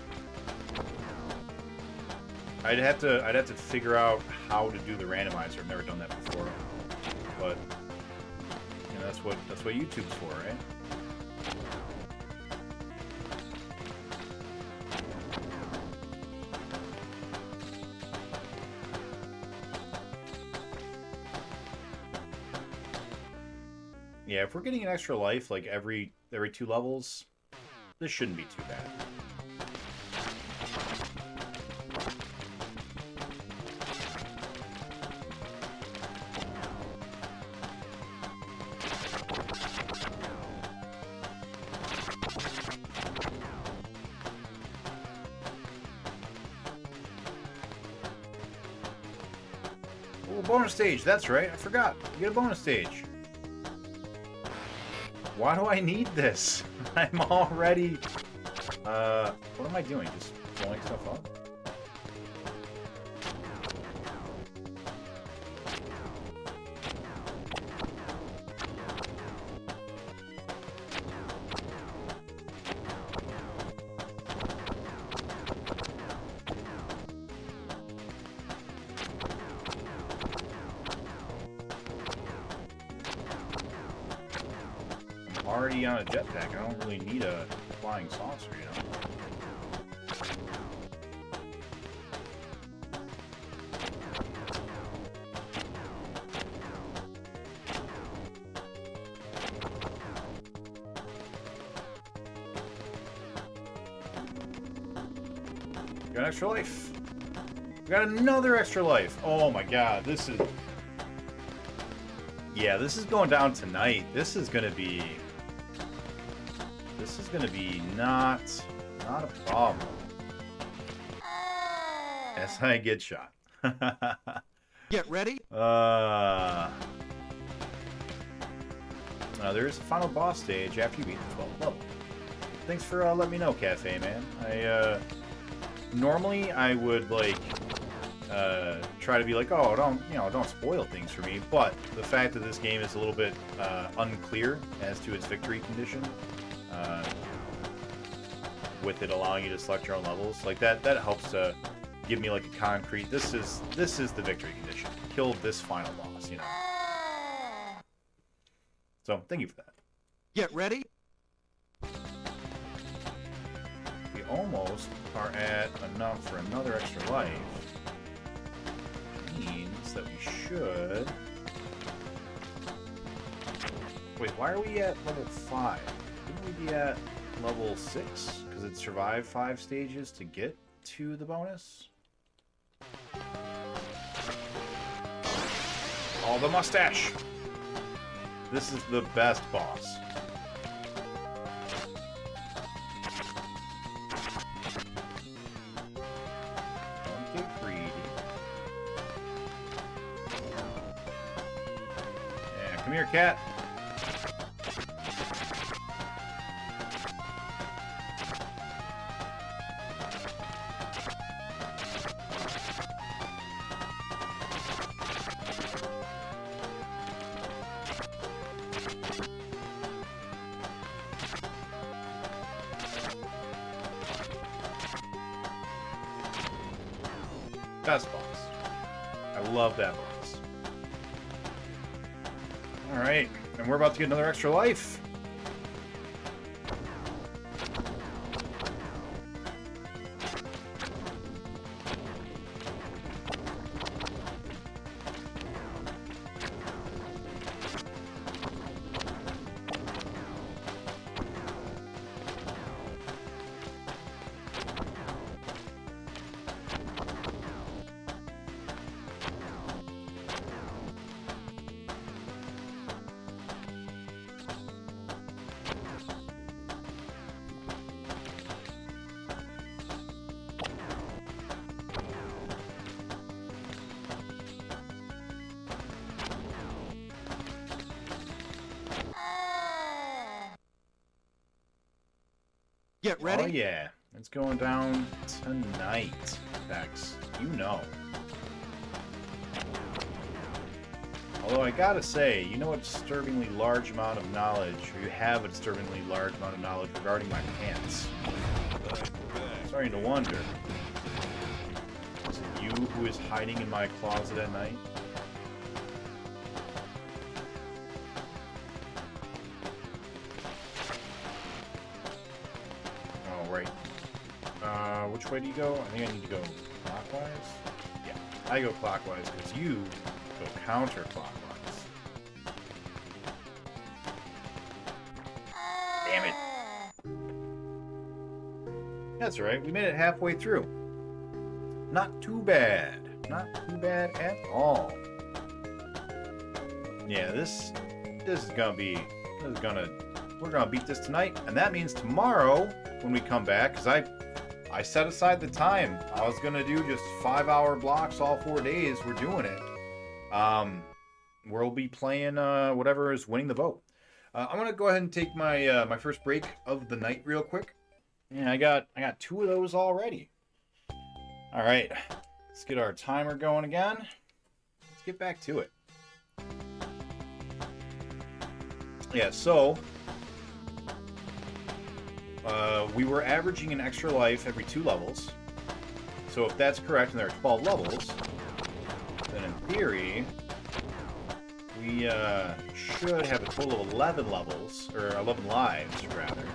I'd have to figure out how to do the randomizer. I've never done that before. But you know, that's what YouTube's for, right? Yeah, if we're getting an extra life like every 2 levels, this shouldn't be too bad. Oh, bonus stage, that's right, I forgot. You get a bonus stage. Why do I need this? I'm already... what am I doing? Just blowing stuff up? already on a jetpack. I don't really need a flying saucer, you know? Got an extra life. We got another extra life. Oh my god, this is... Yeah, this is going down tonight. This is gonna be not a problem. As I get shot. Get ready. There is a final boss stage after you beat the 12th level. Thanks for letting me know, Cafe Man. Normally I would like try to be like, oh, don't spoil things for me. But the fact that this game is a little bit unclear as to its victory condition, with it allowing you to select your own levels, like that helps to give me like a concrete. This is the victory condition. Kill this final boss, you know. So thank you for that. Get ready. We almost are at enough for another extra life. Means that we should... Wait, why are we at level 5? Couldn't we be at level 6? Because it survived 5 stages to get to the bonus? Oh, the mustache! This is the best boss. Don't get greedy. Yeah, come here, cat. Best boss. I love that boss. Alright, and we're about to get another extra life. Get ready. Oh yeah, it's going down tonight, Vex. You know. Although I gotta say, you know a disturbingly large amount of knowledge, or you have a disturbingly large amount of knowledge regarding my pants. I'm starting to wonder. Is it you who is hiding in my closet at night? Which way do you go? I think I need to go clockwise. Yeah, I go clockwise because you go counterclockwise. Damn it. That's right, we made it halfway through. Not too bad. Not too bad at all. Yeah, this is gonna be... We're gonna beat this tonight, and that means tomorrow when we come back, because I set aside the time. I was going to do just 5-hour blocks all 4 days. We're doing it. We'll be playing whatever is winning the vote. I'm going to go ahead and take my my first break of the night real quick. And I got 2 of those already. All right. Let's get our timer going again. Let's get back to it. Yeah, so... we were averaging an extra life every 2 levels. So if that's correct, and there are 12 levels, then in theory, we should have a total of 11 levels, or 11 lives, rather.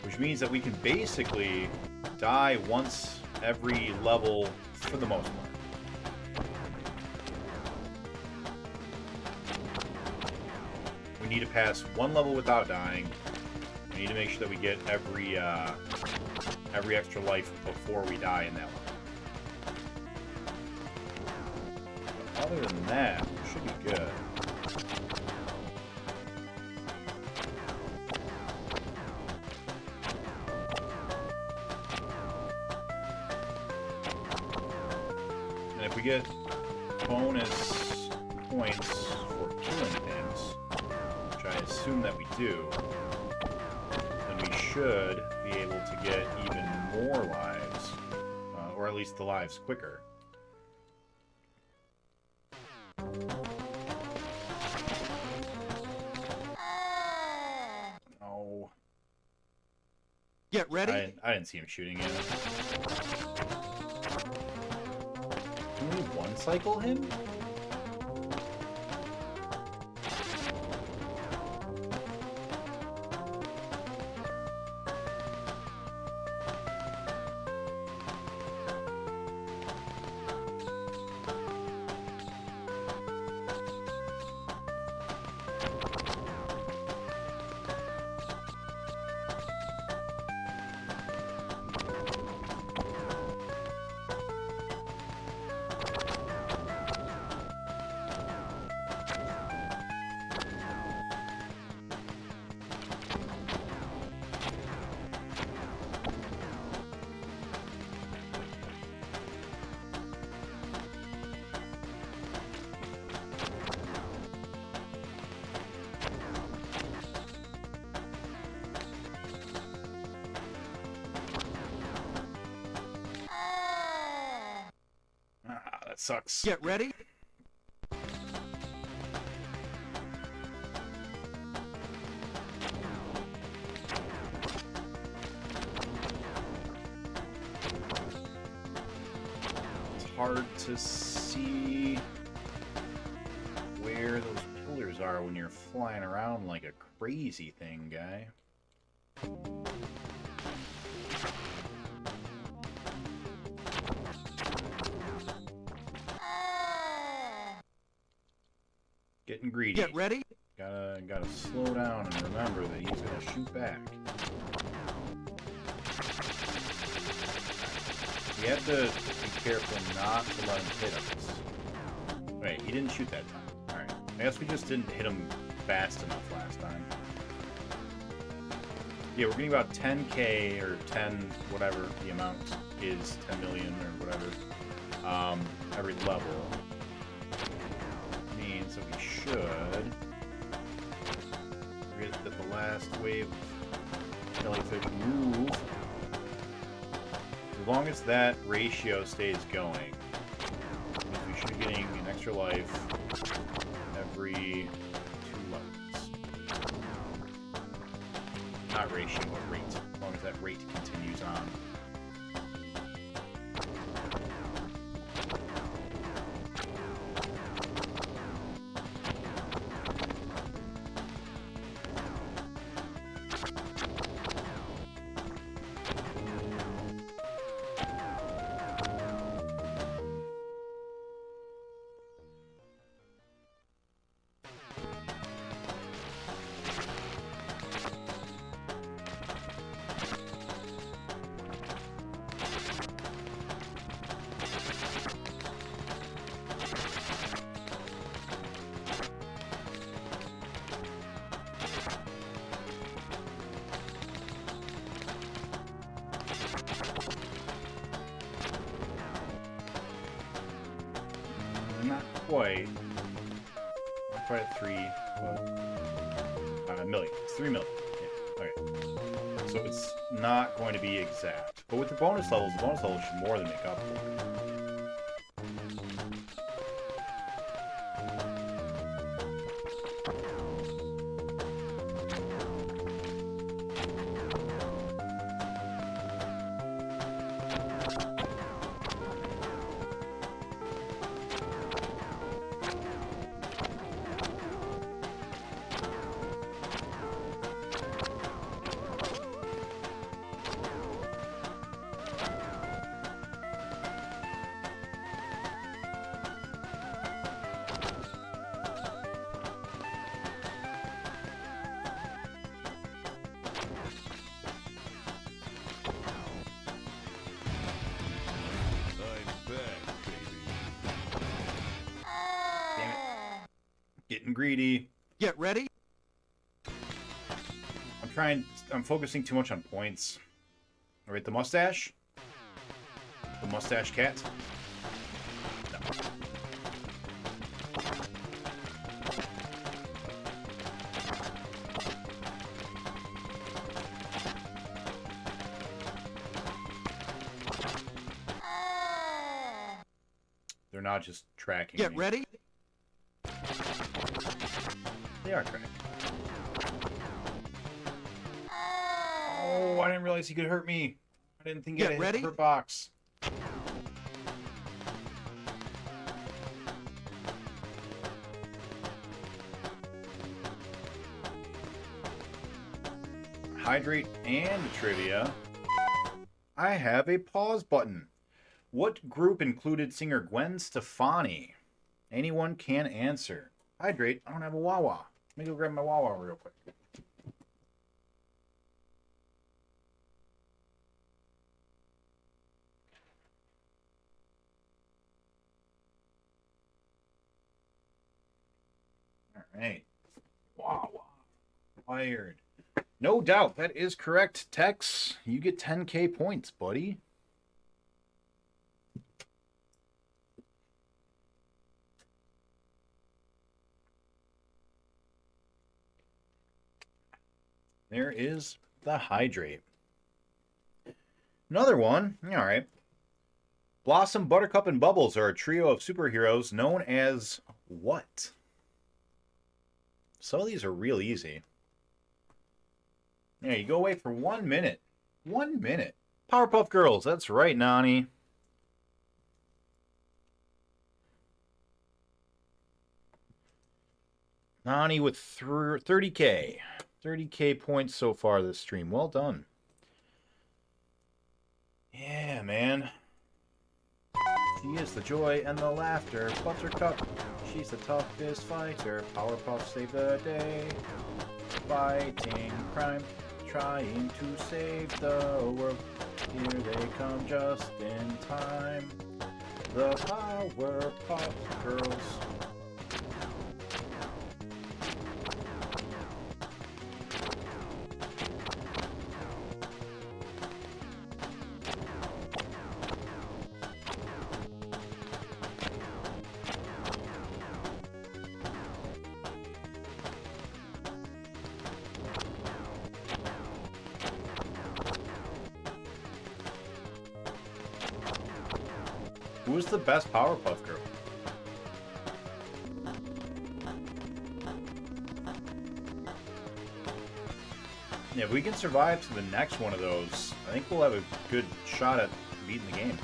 Which means that we can basically die once every level for the most part. We need to pass one level without dying. We need to make sure that we get every extra life before we die in that level. But other than that, we should be good. And if we get bonus points for killing things, which I assume that we do, then we should be able to get even more lives, or at least the lives quicker. Oh. Get ready. I didn't see him shooting yet. Can we one-cycle him? That sucks. Get ready. It's hard to see where those pillars are when you're flying around like a crazy thing, guy. Getting greedy. Get ready. Gotta slow down and remember that he's gonna shoot back. We have to be careful not to let him hit us. Wait, he didn't shoot that time. Alright. I guess we just didn't hit him fast enough last time. Yeah, we're getting about 10k or 10 whatever the amount is, 10 million or whatever, every level. Means that we should get that the last wave of jellyfish move. As long as that ratio stays going, we should be getting an extra life every 2 levels. Not ratio, but rate. As long as that rate continues on. Not quite. Not quite at 3, but a million. It's 3 million. Yeah. Okay. So it's not going to be exact. But with the bonus levels should more than make up for it. getting greedy. Get ready. I'm focusing too much on points. All right, the mustache? The mustache cat? No. They're not just tracking Get me. ready. They are tracking. Oh, I didn't realize he could hurt me. I didn't think he Get had ready. a hurt box. Hydrate and trivia. I have a pause button. What group included singer Gwen Stefani? Anyone can answer. Hydrate. I don't have a Wawa. Let me go grab my Wawa real quick. All right. Wawa. Fired. No doubt. That is correct, Tex. You get 10K points, buddy. There is the Hydrate. Another one. All right. Blossom, Buttercup, and Bubbles are a trio of superheroes known as what? Some of these are real easy. Yeah, you go away for 1 minute. 1 minute. Powerpuff Girls. That's right, Nani. Nani with 30K. 30K points so far this stream. Well done. Yeah, man. She is the joy and the laughter. Buttercup, she's the toughest fighter. Powerpuff save the day. Fighting crime, trying to save the world. Here they come just in time. The Powerpuff Girls. Who's the best Powerpuff Girl? Yeah, if we can survive to the next one of those, I think we'll have a good shot at beating the game.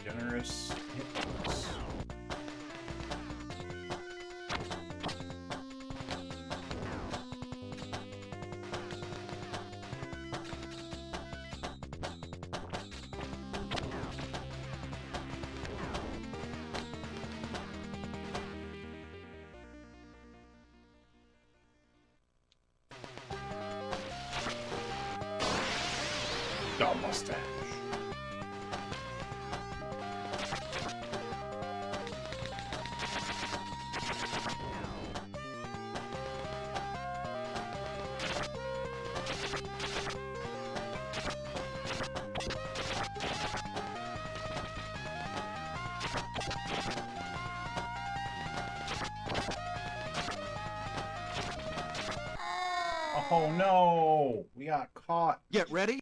Generous hits. The mustache. Oh no! We got caught. Get ready.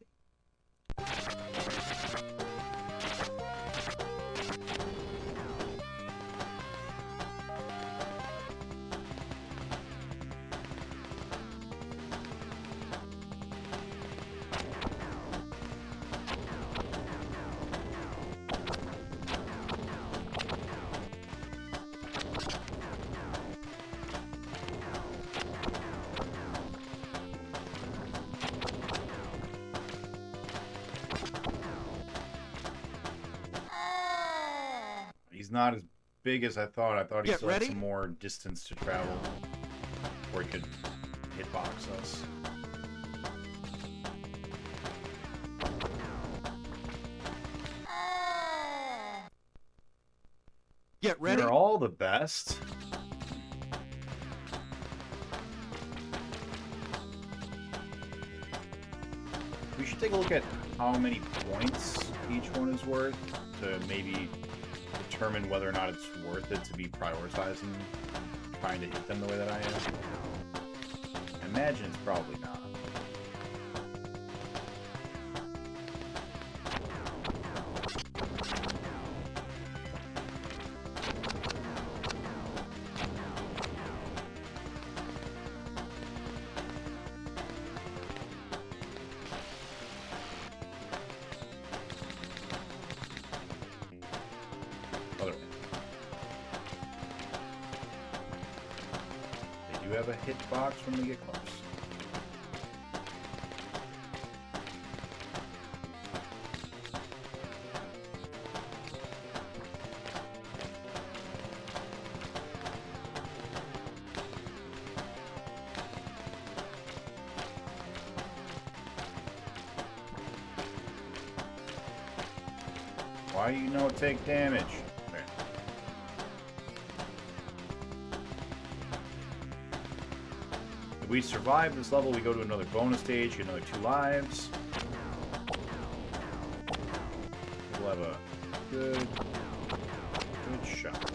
He's not as big as I thought. I thought he Get still had ready. some more distance to travel before he could hitbox us. Get ready. They're all the best. We should take a look at how many points each one is worth to maybe determine whether or not it's worth it to be prioritizing trying to hit them the way that I am. I imagine it's probably not. Other way. They do have a hitbox when we get close. Why you don't take damage? There. If we survive this level, we go to another bonus stage, get another 2 lives. We'll have a good shot.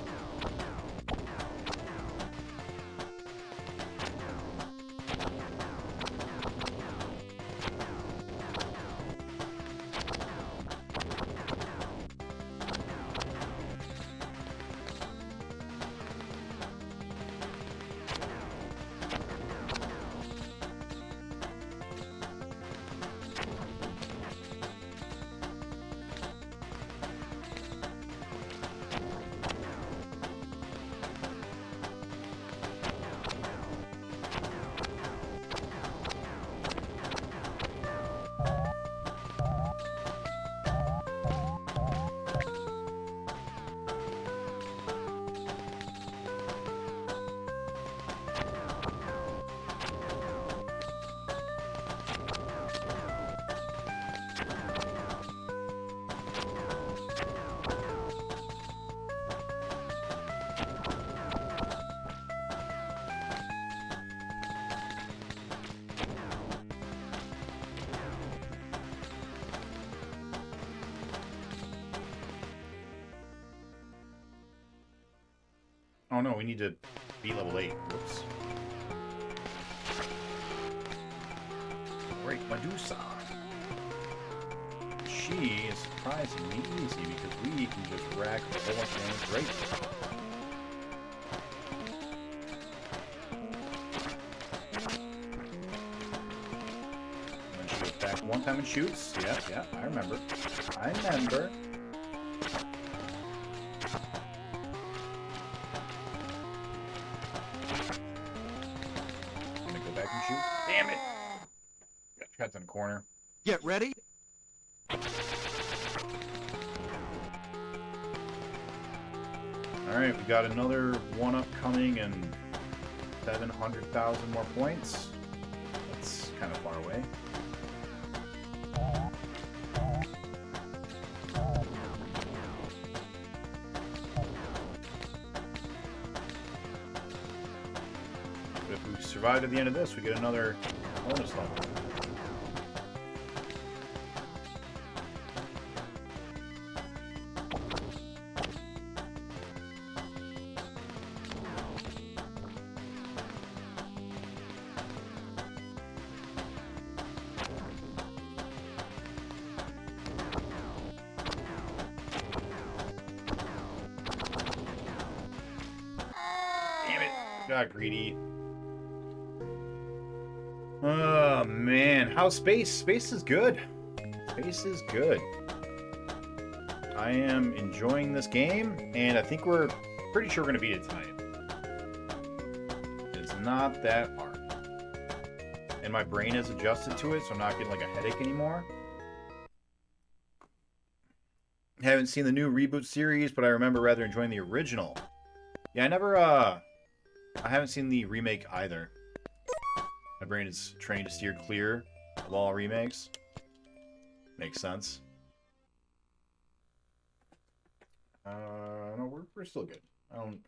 Oh no, we need to be level 8. Whoops. Great Medusa. She is surprisingly easy because we can just rack a whole bunch of damage right and then she goes back one time and shoots. Yeah, I remember. I remember. Damn it! Got trapped in a corner. Get ready. Alright, we got another one-up coming and 700,000 more points. That's kind of far away. But if we survive to the end of this, we get another bonus level. Damn it. Got greedy. Oh man, how's space? Space is good. Space is good. I am enjoying this game, and I think we're pretty sure we're gonna beat it tonight. It's not that hard. And my brain has adjusted to it, so I'm not getting like a headache anymore. Haven't seen the new reboot series, but I remember rather enjoying the original. Yeah, I haven't seen the remake either. My brain is trained to steer clear of all remakes. Makes sense. No, we're still good.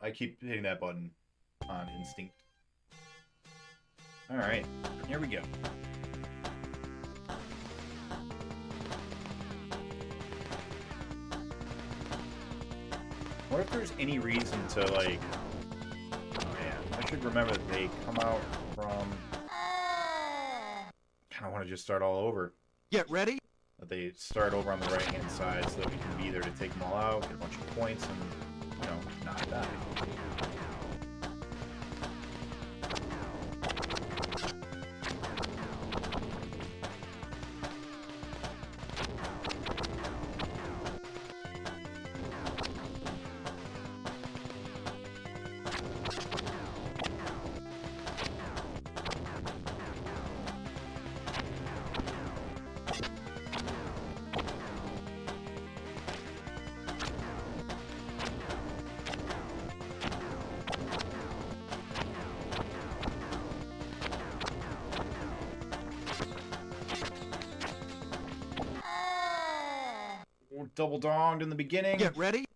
I keep hitting that button on instinct. Alright, here we go. What if there's any reason to, like... Oh, man. I should remember that they come out from... Kind of want to just start all over. Get ready. That they start over on the right-hand side so that we can be there to take them all out, get a bunch of points, and, you know, not die. Double donged in the beginning. Get ready.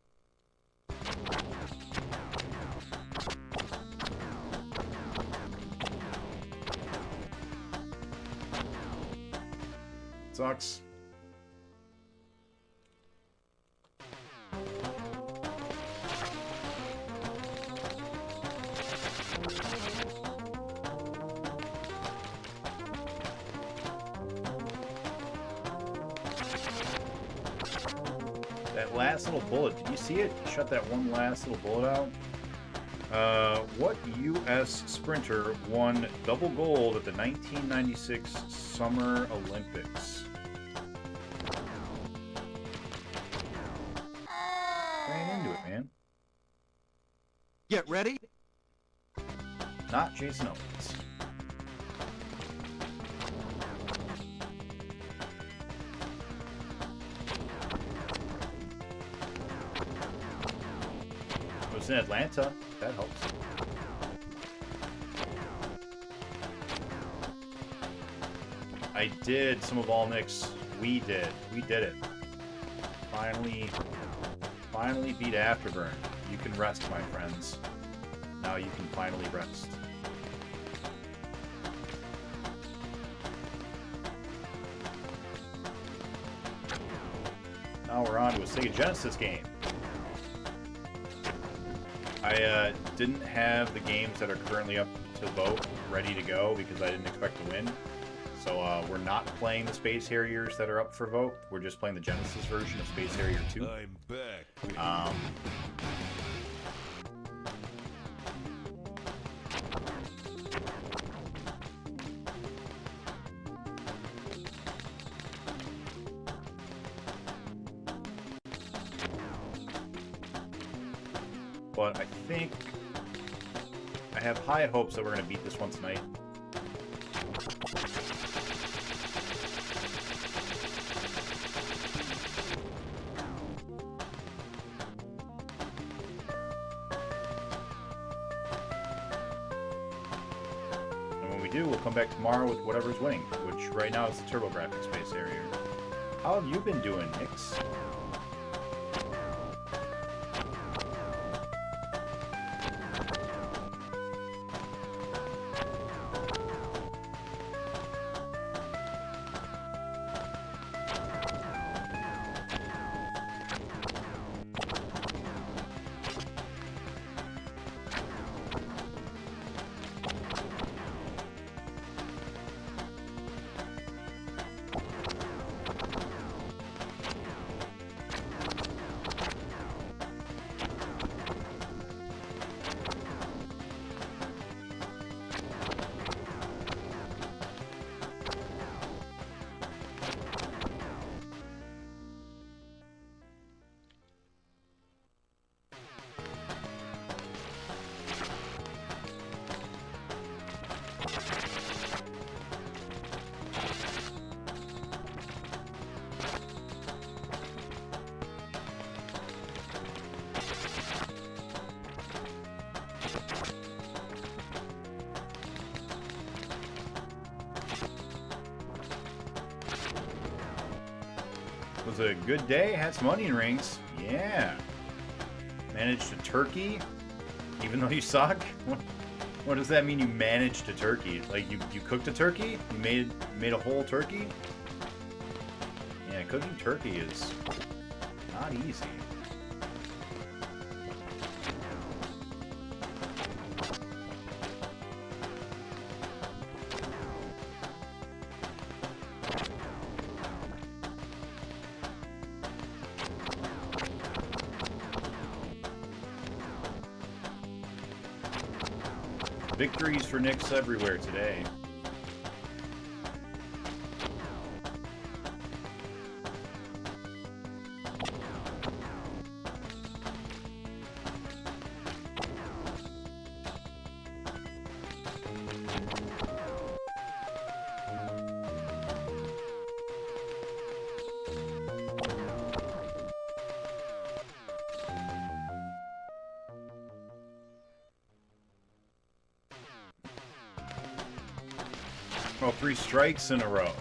Sucks. That last little bullet, did you see it? Shut that one last little bullet out. What U.S. sprinter won double gold at the 1996 Summer Olympics? Ran into it, man. Get ready. Not Jason Owens. It was in Atlanta. That helps. I did some of All Nick's. We did it. Finally beat Afterburn. You can rest, my friends. Now you can finally rest. Now we're on to a Sega Genesis game. I didn't have the games that are currently up to vote ready to go because I didn't expect to win. So we're not playing the Space Harriers that are up for vote. We're just playing the Genesis version of Space Harrier 2. I'm back. But I think I have high hopes that we're going to beat this one tonight. And when we do, we'll come back tomorrow with whatever's winning, which right now is the TurboGrafx Space Harrier. How have you been doing, Nix? Was a good day. Had some onion rings. Yeah. Managed a turkey, even though you suck. What does that mean? You managed a turkey? Like you cooked a turkey? You made a whole turkey? Yeah, cooking turkey is not easy. Victories for Nicks everywhere today. Oh, 3 strikes in a row.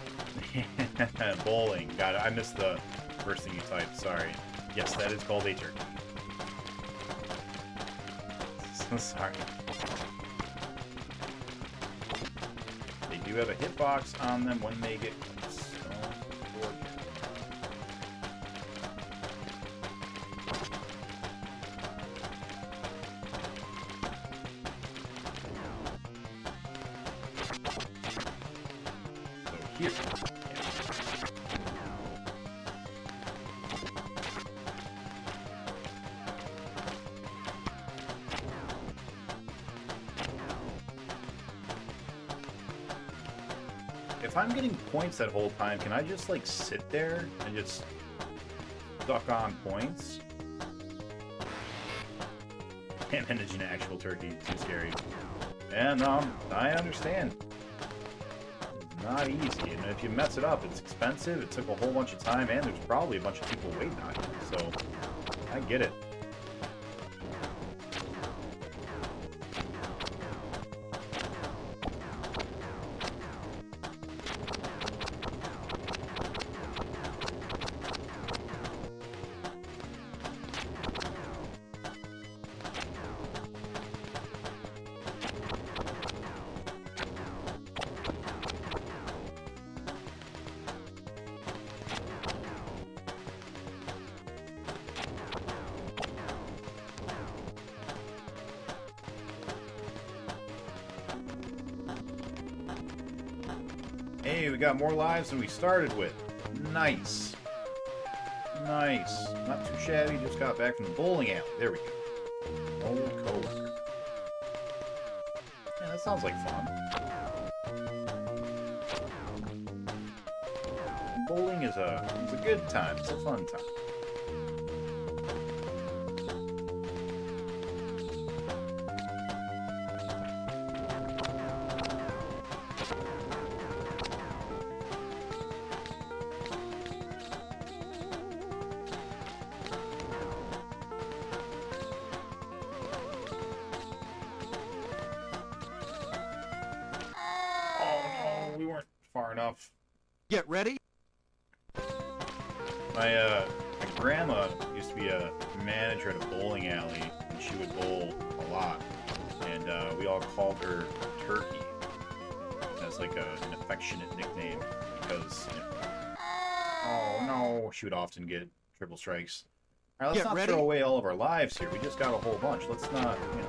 Bowling. Got it. I missed the first thing you typed. Sorry. Yes, that is called a turkey. So sorry. They do have a hitbox on them when they get close. Don't forget. Here. If I'm getting points that whole time, can I just like sit there and just duck on points? Can't manage an actual turkey. Too scary. And I understand. Not easy, and if you mess it up, it's expensive, it took a whole bunch of time, and there's probably a bunch of people waiting on you, so I get it. Hey, we got more lives than we started with. Nice. Nice. Not too shabby, just got back from the bowling alley. There we go. Old coworker. Yeah, that sounds like fun. Bowling is a good time. It's a fun time. Far enough. Get ready. My grandma used to be a manager at a bowling alley, and she would bowl a lot. And we all called her Turkey. That's like an affectionate nickname because, you know, oh no, she would often get triple strikes. All right, let's not throw away all of our lives here. We just got a whole bunch. Let's not, you know,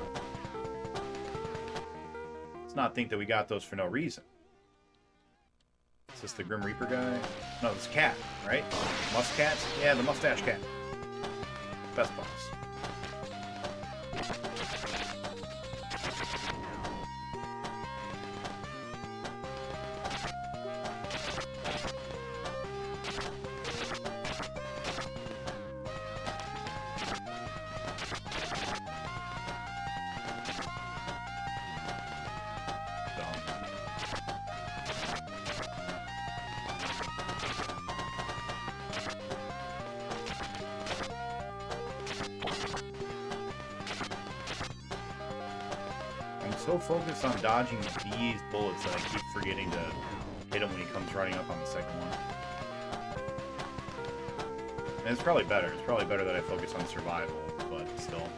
let's not think that we got those for no reason. Is this the Grim Reaper guy? No, it's Cat, right? Muscat? Yeah, the Mustache Cat. Best boss. So focused on dodging these bullets that I keep forgetting to hit him when he comes running up on the second one. And it's probably better. It's probably better that I focus on survival, but still.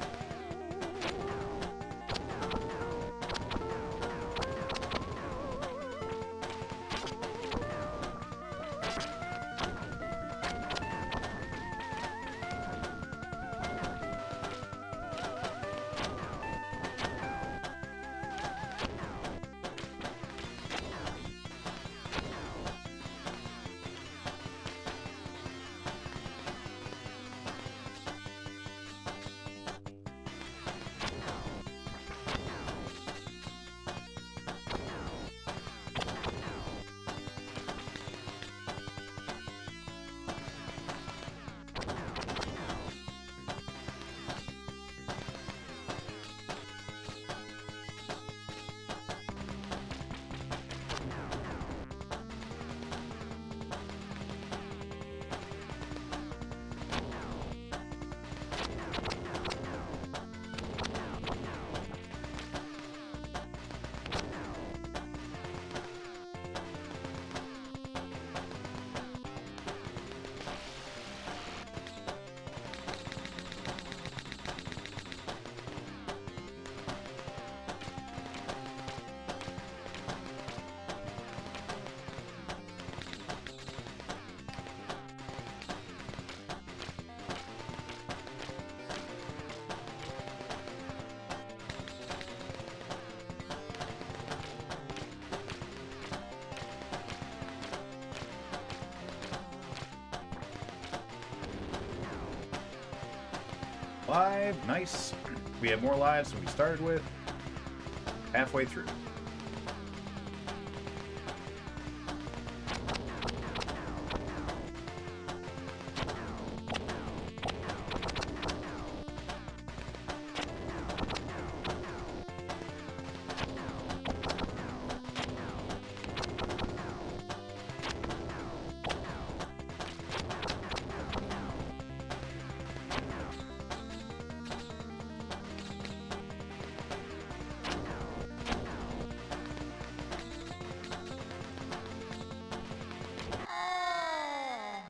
Live, nice. We have more lives than we started with. Halfway through.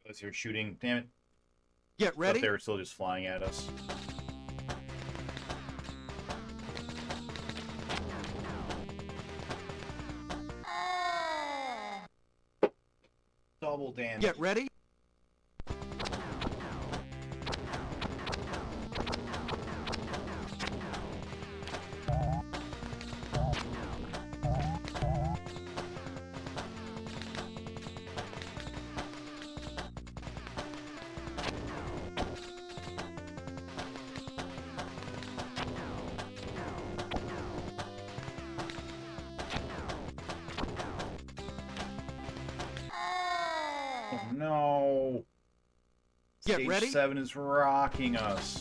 As you're shooting, damn it. Get ready. But they were still just flying at us. Double damage. Get ready. Oh, no. Get Stage ready. 7 is rocking us.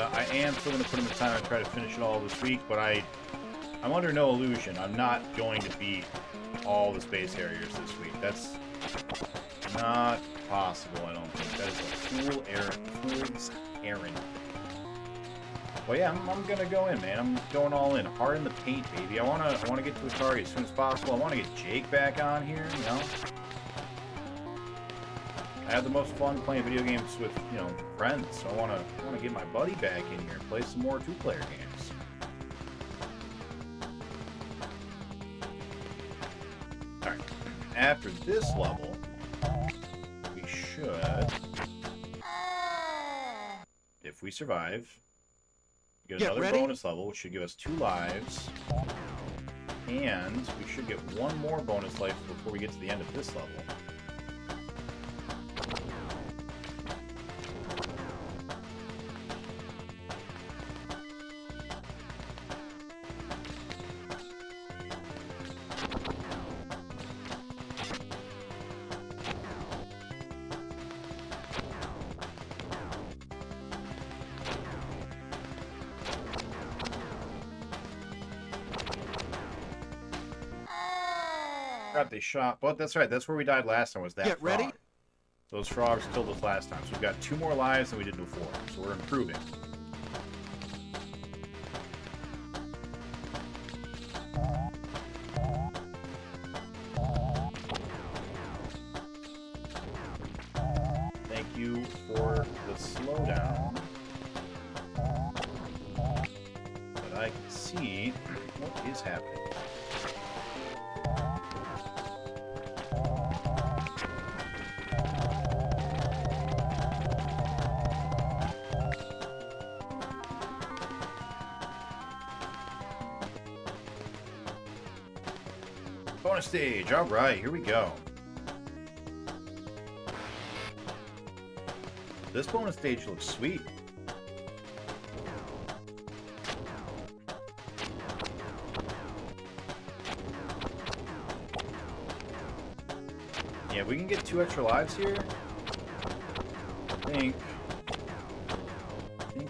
I am still going to put in the time and try to finish it all this week, but I'm under no illusion. I'm not going to beat all the Space Harriers this week. That's not possible, I don't think. That is a fool's errand. Well, yeah, I'm going to go in, man. I'm going all in. Hard in the paint, baby. I want to get to a target as soon as possible. I want to get Jake back on here, you know? I have the most fun playing video games with, you know, friends. So I want to get my buddy back in here and play some more two-player games. All right. After this level, we should, if we survive, get another bonus level, which should give us 2 lives, and we should get 1 more bonus life before we get to the end of this level. Forgot they shot. But that's right. That's where we died last time. Was that Get frog? ready. Those frogs killed us last time. So we've got 2 more lives than we did before. So we're improving. Thank you for the slowdown. But I can see what is happening. Bonus stage. All right, here we go. This bonus stage looks sweet. Yeah, if we can get 2 extra lives here, I think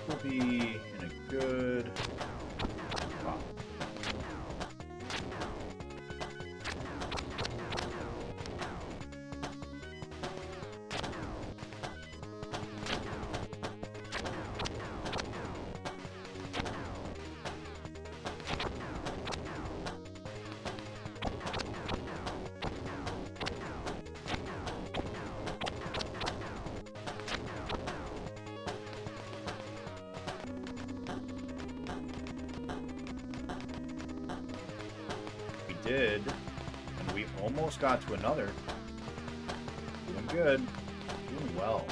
we'll be in a good spot. Did, and we almost got to another. Doing good. Doing well.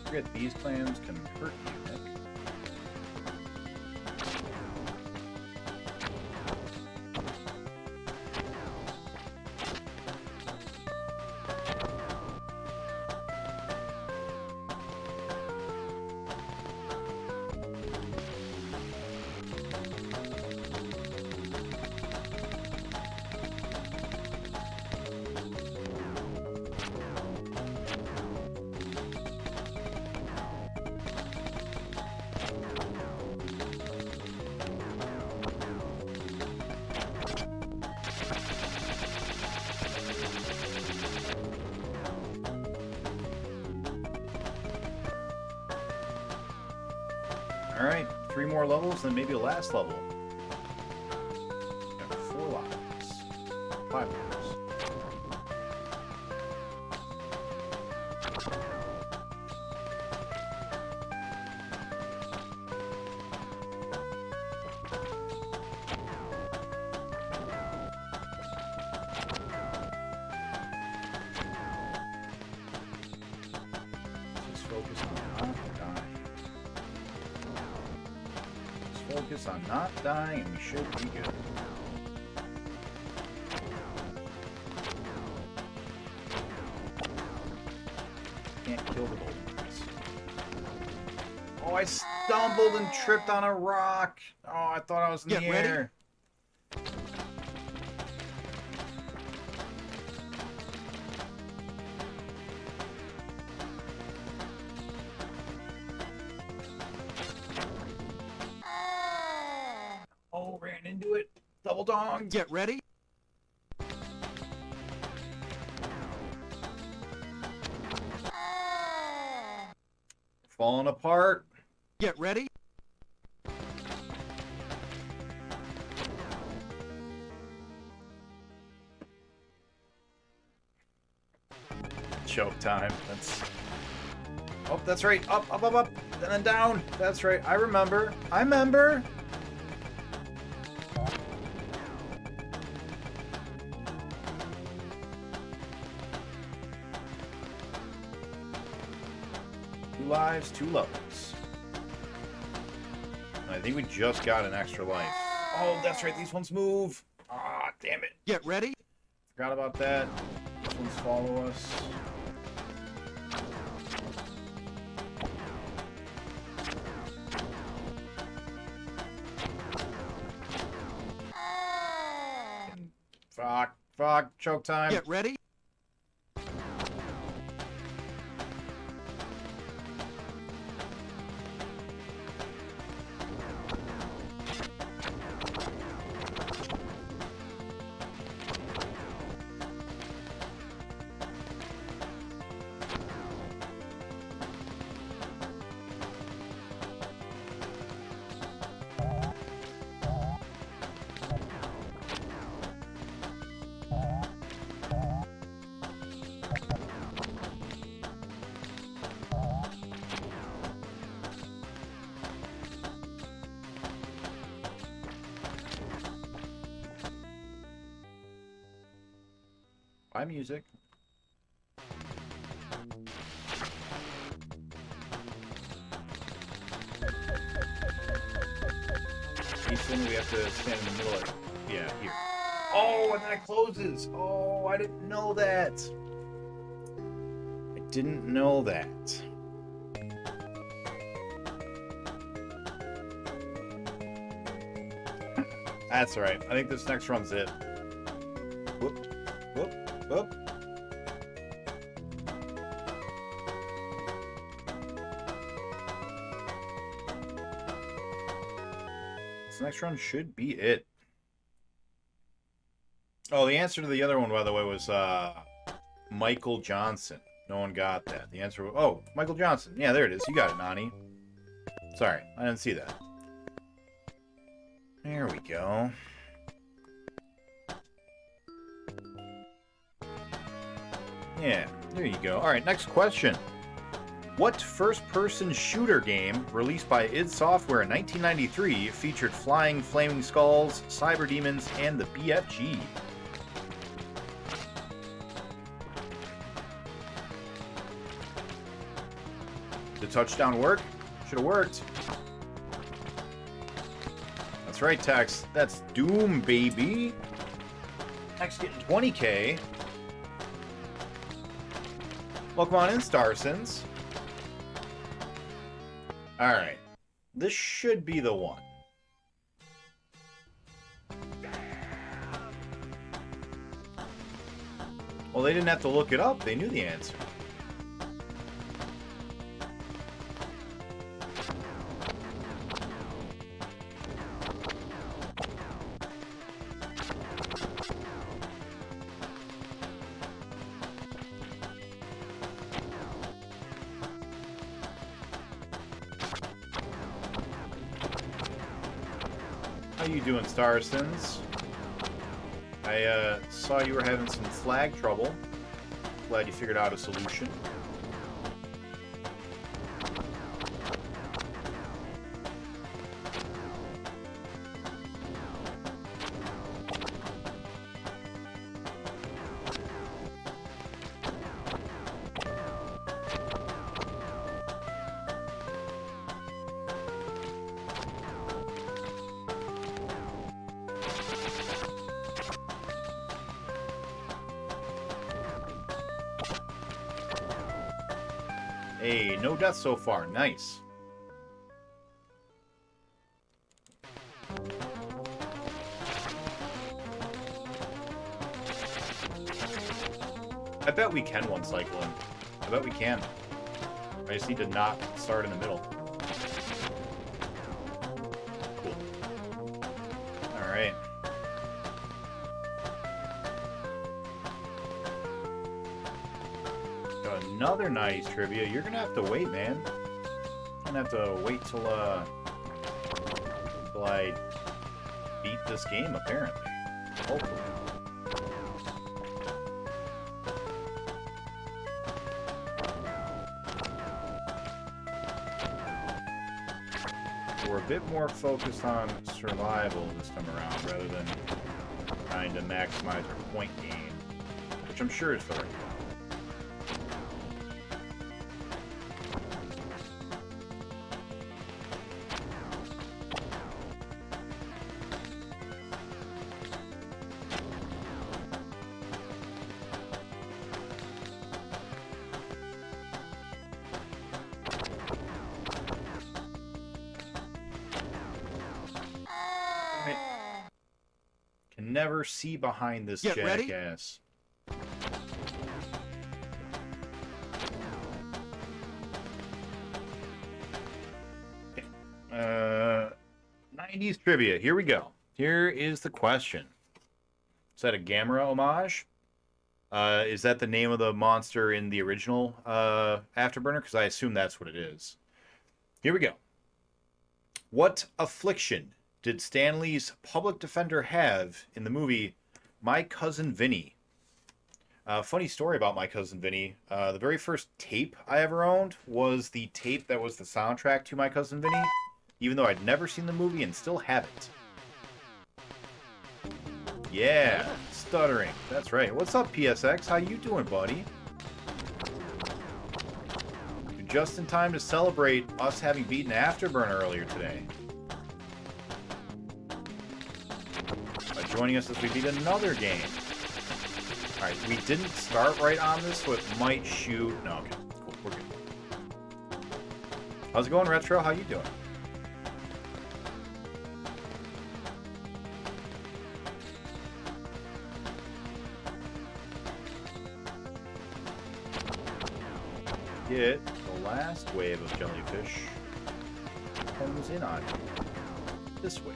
Forget these clams can hurt you, Nick. Alright, 3 more levels, then maybe a last level. Got 4 lives. 5 lives. Just focus on not dying. Focus on not dying and we should be good. Can't kill the bullets. Oh, I stumbled and tripped on a rock. Oh, I thought I was in the air. Oh, ran into it. Double dong. Get ready. Falling apart. Get ready. Choke time. That's... Oh, that's right. Up, up, up, up. And then down. That's right. I remember. I remember. Two lives, 2 levels. And I think we just got an extra life. Oh, that's right. These ones move. Ah, damn it. Get ready. Forgot about that. These ones follow us. Fuck, choke time. Get ready. Bye, music. Easton, we have to stand in the middle of... Yeah, here. Oh, and then it closes. Oh, I didn't know that. I didn't know that. That's all right. I think this next run's it. Whoop, whoop, whoop. This next run should be it. Oh, the answer to the other one, by the way, was Michael Johnson. No one got that. The answer was... Oh, Michael Johnson. Yeah, there it is. You got it, Nani. Sorry, I didn't see that. There we go. Yeah, there you go. All right, next question. What first-person shooter game released by id Software in 1993 featured flying flaming skulls, cyber demons, and the BFG? Did touchdown work? Should have worked. That's right, Tex. That's Doom, baby. Tex getting 20K. Welcome on in, Starsons. Alright. This should be the one. Well, they didn't have to look it up. They knew the answer. How you doing, Starsons? I saw you were having some flag trouble. Glad you figured out a solution. Hey, no deaths so far. Nice. I bet we can one cycle in. I bet we can. I just need to not start in the middle. Cool. Alright. Another nice trivia. You're gonna have to wait, man. You're gonna have to wait till I beat this game, apparently. Hopefully. We're a bit more focused on survival this time around rather than trying to maximize our point gain, which I'm sure is the right one. never see behind this Get ready. jackass. Okay. 90s trivia. Here we go. Here is the question. Is that a Gamera homage? Is that the name of the monster in the original Afterburner? Because I assume that's what it is. Here we go. What affliction did Stanley's public defender have in the movie My Cousin Vinny? Funny story about My Cousin Vinny. The very first tape I ever owned was the tape that was the soundtrack to My Cousin Vinny, even though I'd never seen the movie and still have it. Yeah, stuttering. That's right. What's up, PSX? How you doing, buddy? You're just in time to celebrate us having beaten Afterburner earlier today. By joining us as we beat another game. Alright, we didn't start right on this, so it might shoot... No, okay. Cool, we're good. How's it going, Retro? How you doing? Get the last wave of jellyfish comes in on you. This way.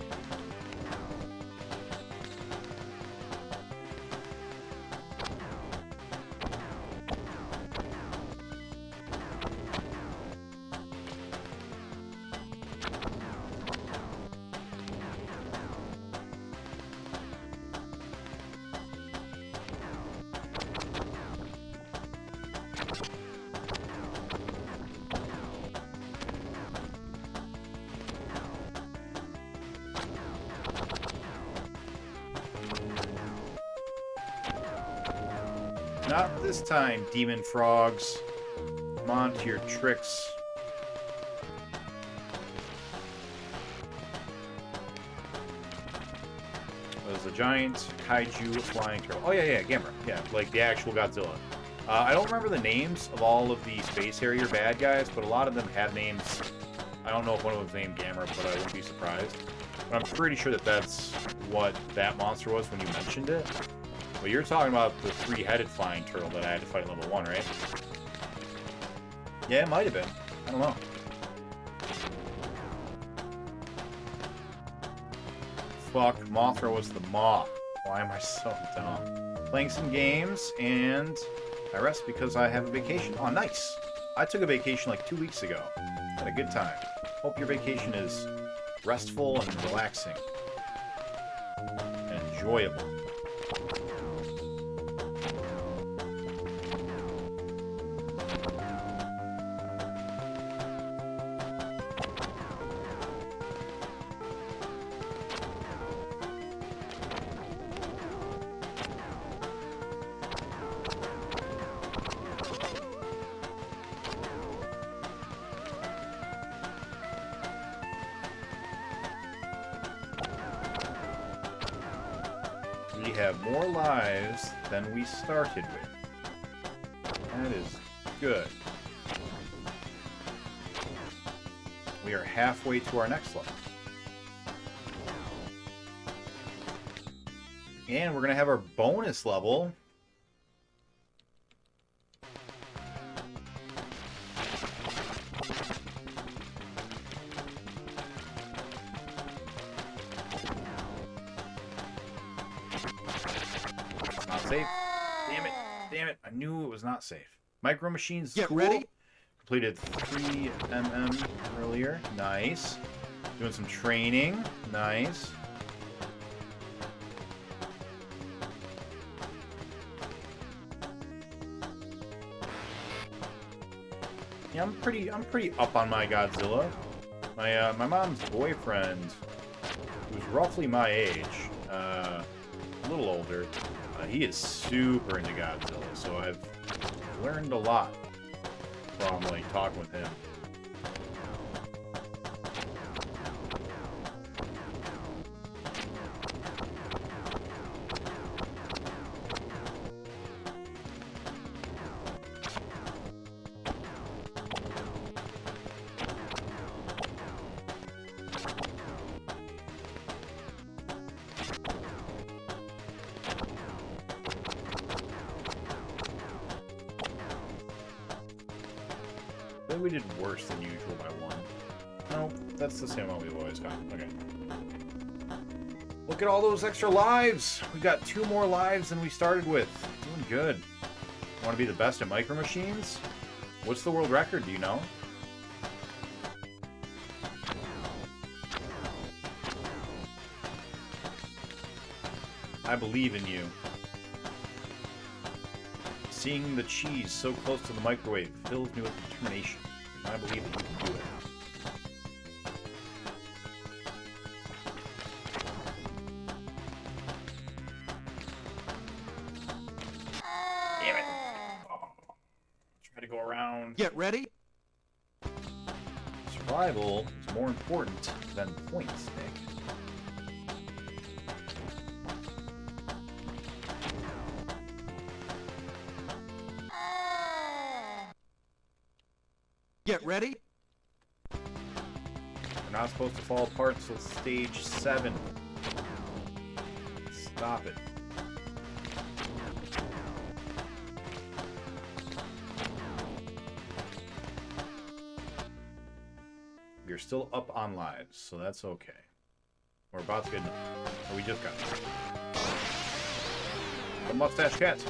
Not this time, demon frogs. Come on to your tricks. There's a giant kaiju flying turtle. Oh, yeah, Gamera. Yeah, like the actual Godzilla. I don't remember the names of all of the Space Harrier bad guys, but a lot of them had names. I don't know if one of them's named Gamera, but I wouldn't be surprised. But I'm pretty sure that that's what that monster was when you mentioned it. Well, you're talking about the three-headed flying turtle that I had to fight in level 1, right? Yeah, it might have been. I don't know. Fuck, Mothra was the moth. Why am I so dumb? Playing some games, and I rest because I have a vacation. Oh, nice! I took a vacation like 2 weeks ago. Had a good time. Hope your vacation is restful and relaxing. And enjoyable. We have more lives than we started with. That is good. We are halfway to our next level. And we're going to have our bonus level. Safe. Damn it. I knew it was not safe. Micro Machines. Get cool. ready. Completed 3 mm earlier. Nice. Doing some training. Nice. Yeah, I'm pretty up on my Godzilla. My mom's boyfriend, who's roughly my age, a little older, he is super into Godzilla, so I've learned a lot from like talking with him. Maybe we did worse than usual by 1. No, that's the same one we've always got. Okay. Look at all those extra lives! We got 2 more lives than we started with. Doing good. Want to be the best at Micro Machines? What's the world record, do you know? I believe in you. Seeing the cheese so close to the microwave fills me with determination. I believe that you can do it. Damn it. Oh. Try to go around. Get ready. Survival is more important than points, Nick. Get ready. We're not supposed to fall apart until stage 7. Stop it. You're still up on lives, so that's okay. We're about to get... Oh, we just got... The mustache cat.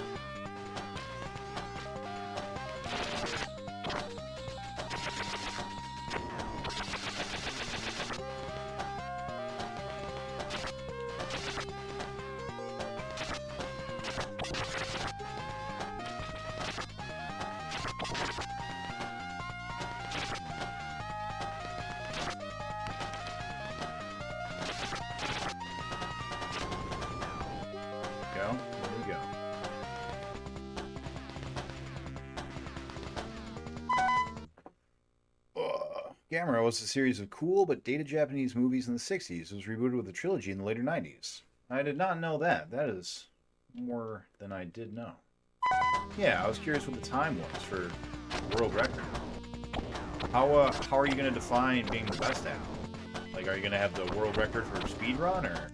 Gamera was a series of cool but dated Japanese movies in the 60s. It was rebooted with a trilogy in the later 90s. I did not know that. That is more than I did know. Yeah, I was curious what the time was for world record. How are you going to define being the best at? Like, are you going to have the world record for speedrun, or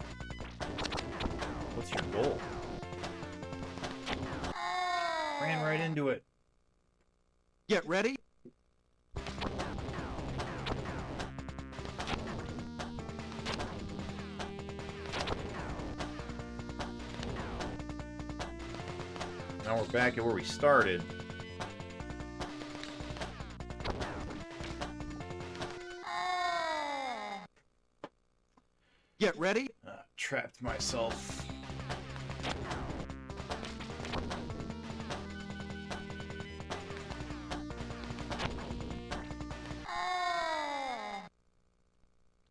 what's your goal? Ran right into it. Get ready. Now we're back at where we started. Get ready. Trapped myself.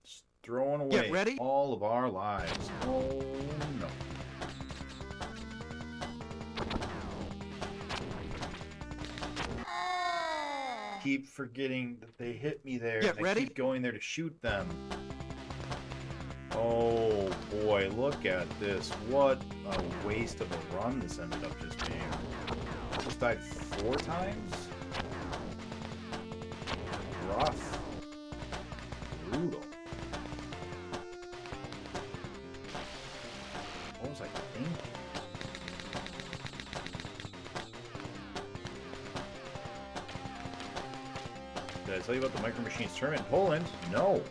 Just throwing away all of our lives. Oh no. Keep forgetting that they hit me there. Get ready. Keep going there to shoot them. Oh boy, look at this. What a waste of a run this ended up just being. I almost died 4 times? Rough. Brutal. What was I thinking? Did I tell you about the Micro Machines tournament in Poland? No.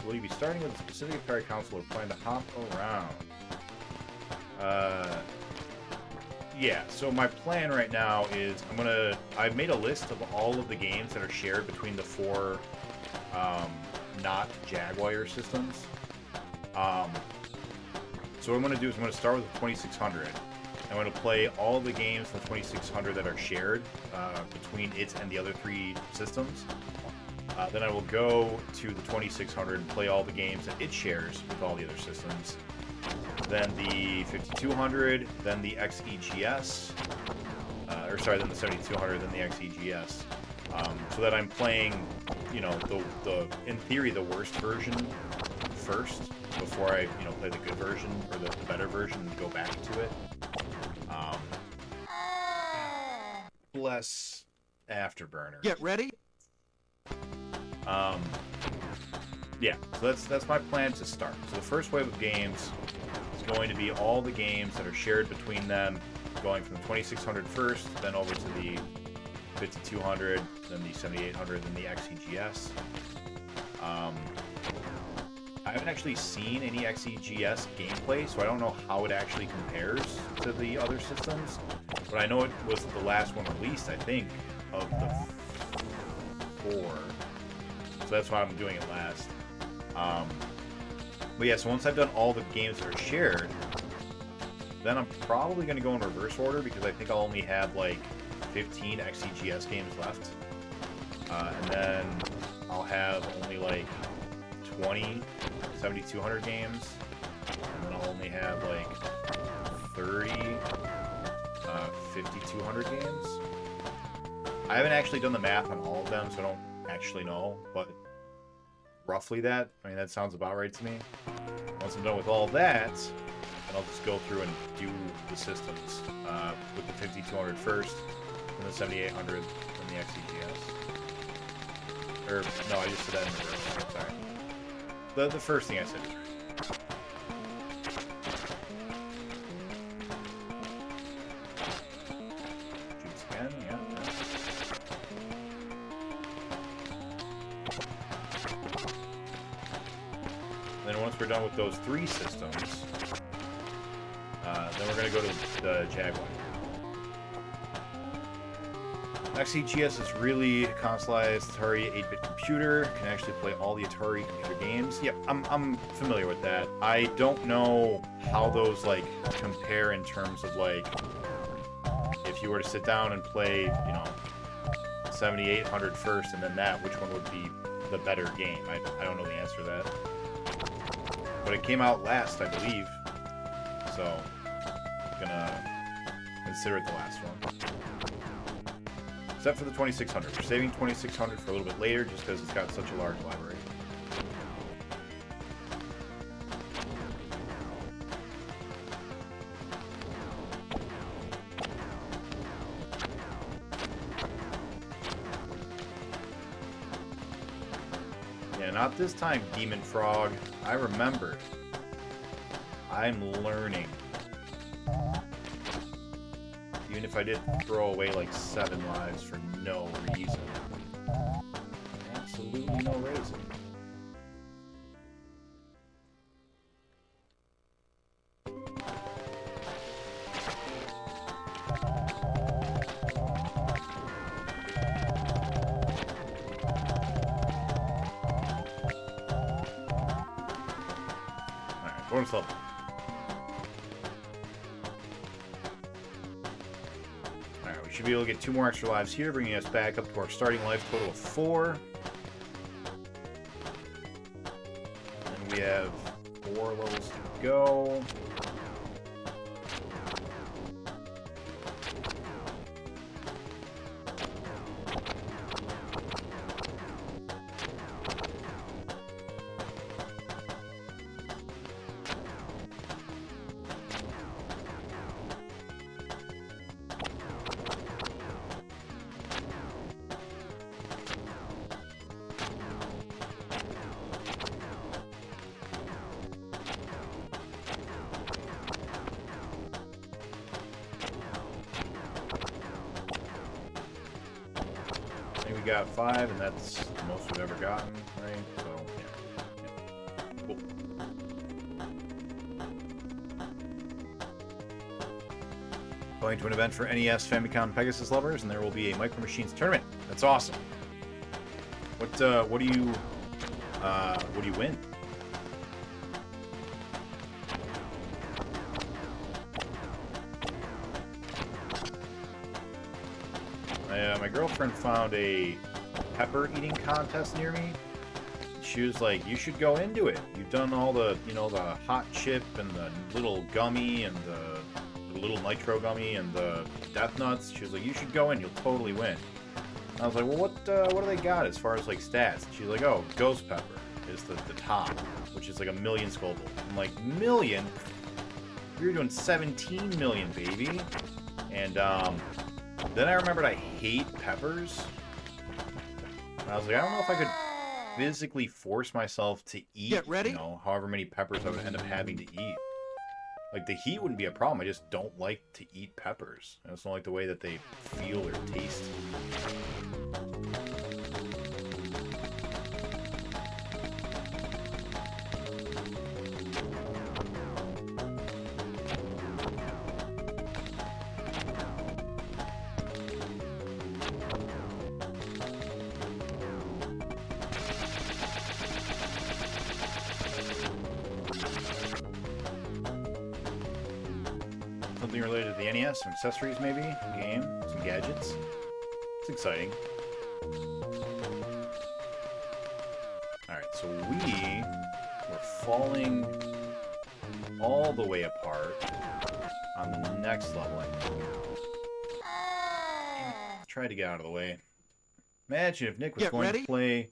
Will you be starting with a specific Atari console or plan to hop around? Yeah, so my plan right now is I've made a list of all of the games that are shared between the 4 not Jaguar systems. So what I'm going to do is I'm going to start with the 2600. I'm going to play all the games from the 2600 that are shared between it and the other 3 systems. Then I will go to the 2600 and play all the games that it shares with all the other systems. Then the 5200, then the XEGS, then the 7200, then the XEGS. So that I'm playing, you know, the in theory the worst version first before I, you know, play the good version or the better version and go back to it. Bless Afterburner. Get ready. Yeah, so that's my plan to start. So the first wave of games is going to be all the games that are shared between them, going from the 2600 first, then over to the 5200, then the 7800, then the XEGS. I haven't actually seen any XEGS gameplay, so I don't know how it actually compares to the other systems. But I know it was the last one released, I think, of the 4. So that's why I'm doing it last. But yeah, so once I've done all the games that are shared, then I'm probably going to go in reverse order, because I think I'll only have like 15 XEGS games left. And then I'll have only like 20 7200 games, and then I'll only have like 30 5200 games. I haven't actually done the math on all of them, so I don't actually know, but roughly that. I mean, that sounds about right to me. Once I'm done with all that, then I'll just go through and do the systems with the 5200 first, then the 7800, then the XEGS. Or, no, I just said that in reverse. Sorry. The first thing I said is right. Shoots again, yeah. Then once we're done with those 3 systems, then we're going to go to the Jaguar. XEGS is really a consoleized Atari 8-bit computer. Can actually play all the Atari computer games. Yep, I'm familiar with that. I don't know how those like compare in terms of like if you were to sit down and play, you know, 7800 first and then that, which one would be the better game? I don't know the answer to that. But it came out last, I believe. So I'm gonna consider it the last one. Except for the 2600. We're saving 2600 for a little bit later just because it's got such a large library. Yeah, not this time, Demon Frog. I remembered. I'm learning. Even if I did throw away like 7 lives for no reason. Absolutely no reason. Alright, bonus level. Should be able to get 2 more extra lives here, bringing us back up to our starting life total of 4. And we have 4 levels to go. We got 5, and that's the most we've ever gotten, right? So, yeah. Cool. Going to an event for NES, Famicom, Pegasus lovers, and there will be a Micro Machines tournament. That's awesome. What do you win? My girlfriend found a pepper eating contest near me. She was like, "You should go into it. You've done all the, you know, the hot chip and the little gummy and the little nitro gummy and the death nuts." She was like, "You should go in. You'll totally win." I was like, "Well, what do they got as far as like stats?" She's like, "Oh, ghost pepper is the top, which is like 1,000,000 Scoville." I'm like, "1,000,000? You're doing 17 million, baby." And then I remembered I hate peppers. And I was like, I don't know if I could physically force myself to eat, Get ready. you know, however many peppers I would end up having to eat. Like, the heat wouldn't be a problem. I just don't like to eat peppers. I just don't like the way that they feel or taste. Something related to the NES, some accessories maybe, game, some gadgets. It's exciting. Alright, so we were falling all the way apart on the next level, I think. Tried to get out of the way. Imagine if Nick was going to play...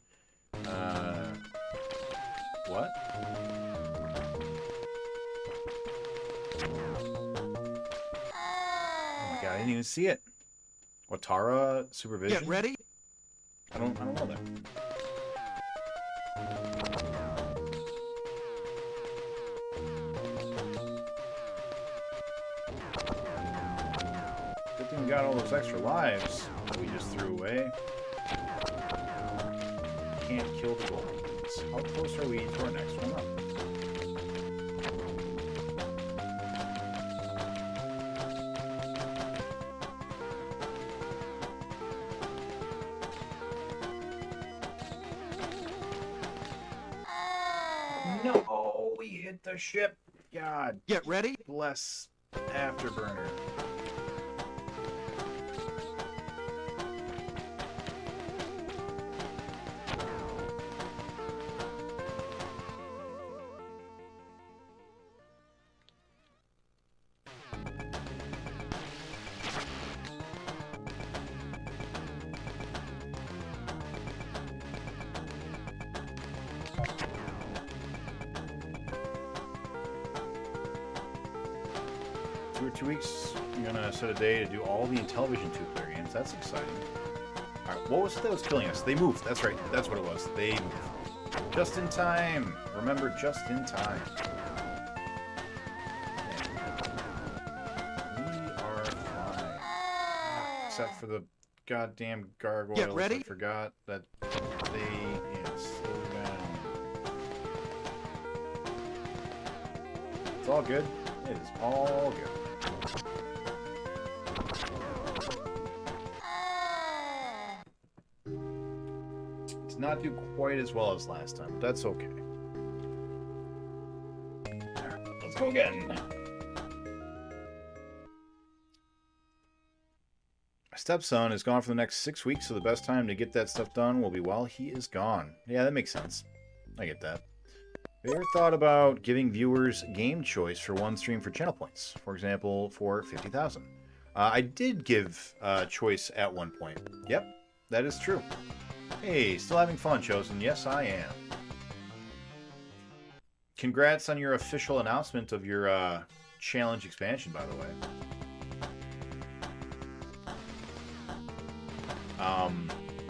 what? I didn't even see it. Watara supervision? Get ready. I don't know that. Good thing we got all those extra lives that we just threw away. Can't kill the golems. How close are we to our next one up? No, we hit the ship. God. Get ready. Bless Afterburner. Or 2 weeks, I'm gonna set a day to do all the Intellivision 2-player games. That's exciting. Alright, what was it that was killing us? They moved. That's right. That's what it was. They moved. Just in time. Remember, just in time. We are fine. Except for the goddamn gargoyles. Get ready. I forgot that they slow down. It's all good. It is all good. Did not do quite as well as last time, but that's okay. Alright, let's go again. My stepson is gone for the next 6 weeks, so the best time to get that stuff done will be while he is gone. Yeah, that makes sense. I get that. Have you ever thought about giving viewers game choice for one stream for channel points? For example, for 50,000. I did give choice at one point. Yep, that is true. Hey, still having fun, Chosen? Yes, I am. Congrats on your official announcement of your challenge expansion, by the way.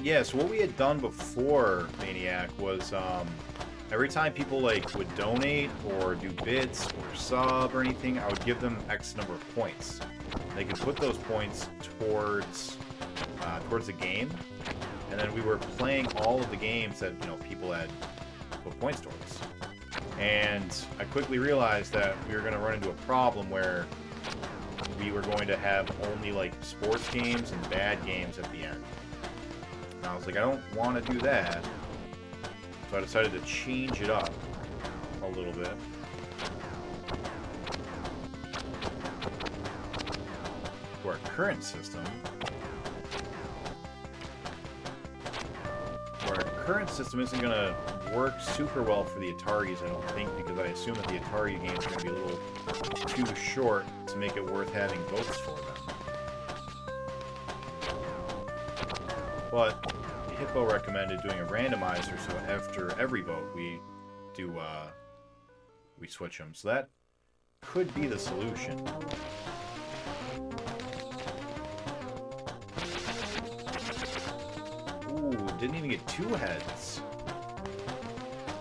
Yeah, so what we had done before Maniac was every time people would donate or do bits or sub or anything, I would give them X number of points. They could put those points towards the game, and then we were playing all of the games that people had put points towards. And I quickly realized that we were going to run into a problem where we were going to have only sports games and bad games at the end. And I was like, I don't want to do that. So I decided to change it up a little bit. To our current system. Our current system isn't going to work super well for the Ataris, I don't think, because I assume that the Atari games are going to be a little too short to make it worth having votes for them. But Hippo recommended doing a randomizer, so after every vote we switch them. So that could be the solution. Ooh, didn't even get 2 heads.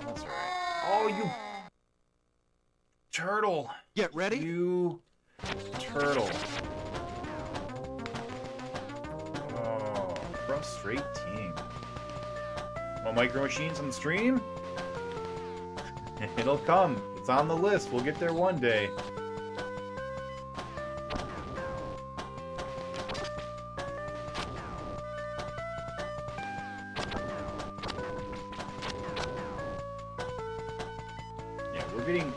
That's alright. Oh, you turtle! Get ready. You turtle. Oh, frustrating. More micro machines on the stream? It'll come. It's on the list. We'll get there one day.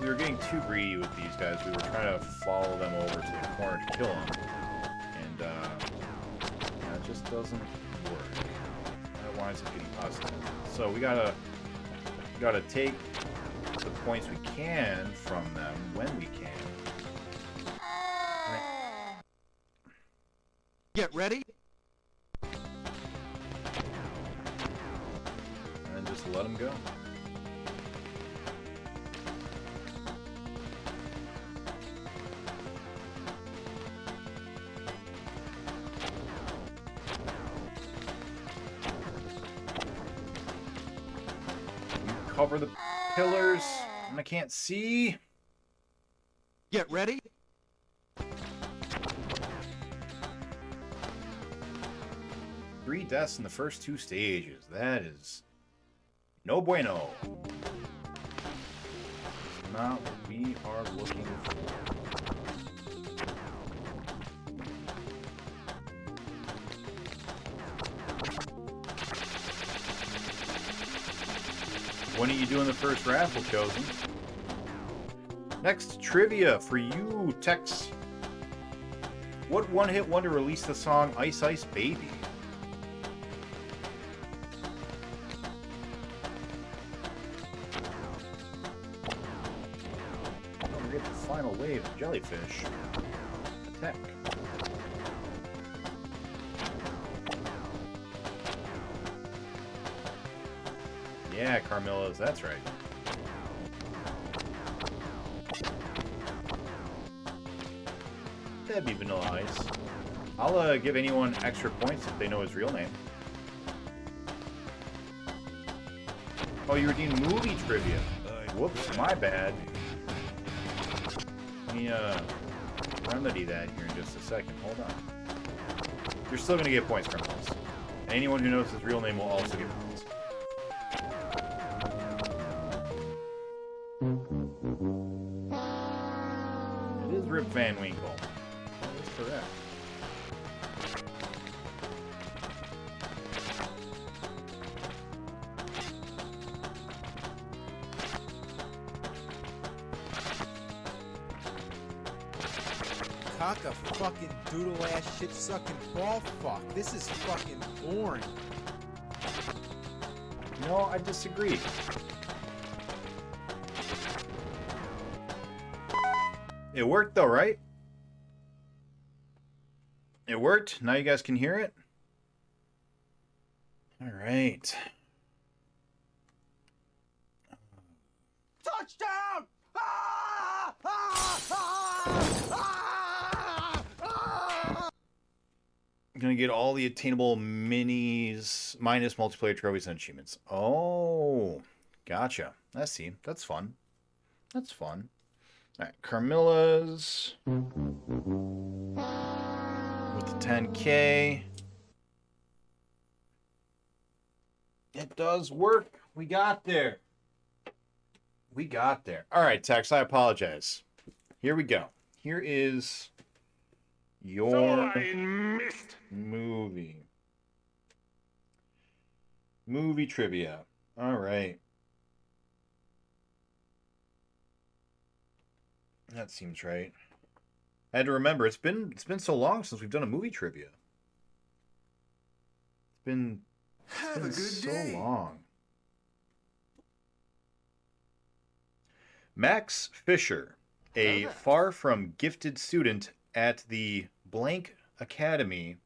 We were getting too greedy with these guys. We were trying to follow them over to the corner to kill them, and that just doesn't work. That winds up getting us. So we gotta take the points we can from them when we can. Get ready. And then just let them go. Cover the pillars, and I can't see. Get ready. 3 deaths in the first 2 stages. That is no bueno. It's not what we are looking for. When are you doing the first raffle, Chosen? Next trivia for you, Tex. What one-hit wonder released the song Ice Ice Baby? Don't forget the final wave of jellyfish. Attack. Yeah, Carmilla's, that's right. That'd be Vanilla Ice. I'll give anyone extra points if they know his real name. Oh, you were doing movie trivia. Whoops, my bad. Let me remedy that here in just a second. Hold on. You're still gonna get points, Criminals. And anyone who knows his real name will also get points. It is Rip Van Winkle. That is correct. Cock a fucking doodle ass shit sucking ball fuck. This is fucking boring. No, I disagree. It worked though, right? It worked. Now you guys can hear it. All right. Touchdown! Ah! Ah! Ah! Ah! I'm gonna get all the attainable minis minus multiplayer trophies and achievements. Oh, gotcha. I see. That's fun. That's fun. All right, Carmilla's with the 10K. It does work. We got there. We got there. All right, Tex, I apologize. Here we go. Here is your movie. Movie trivia. All right. That seems right. I had to remember it's been so long since we've done a movie trivia. It's been so long. Max Fisher, a far from gifted student at the Blank Academy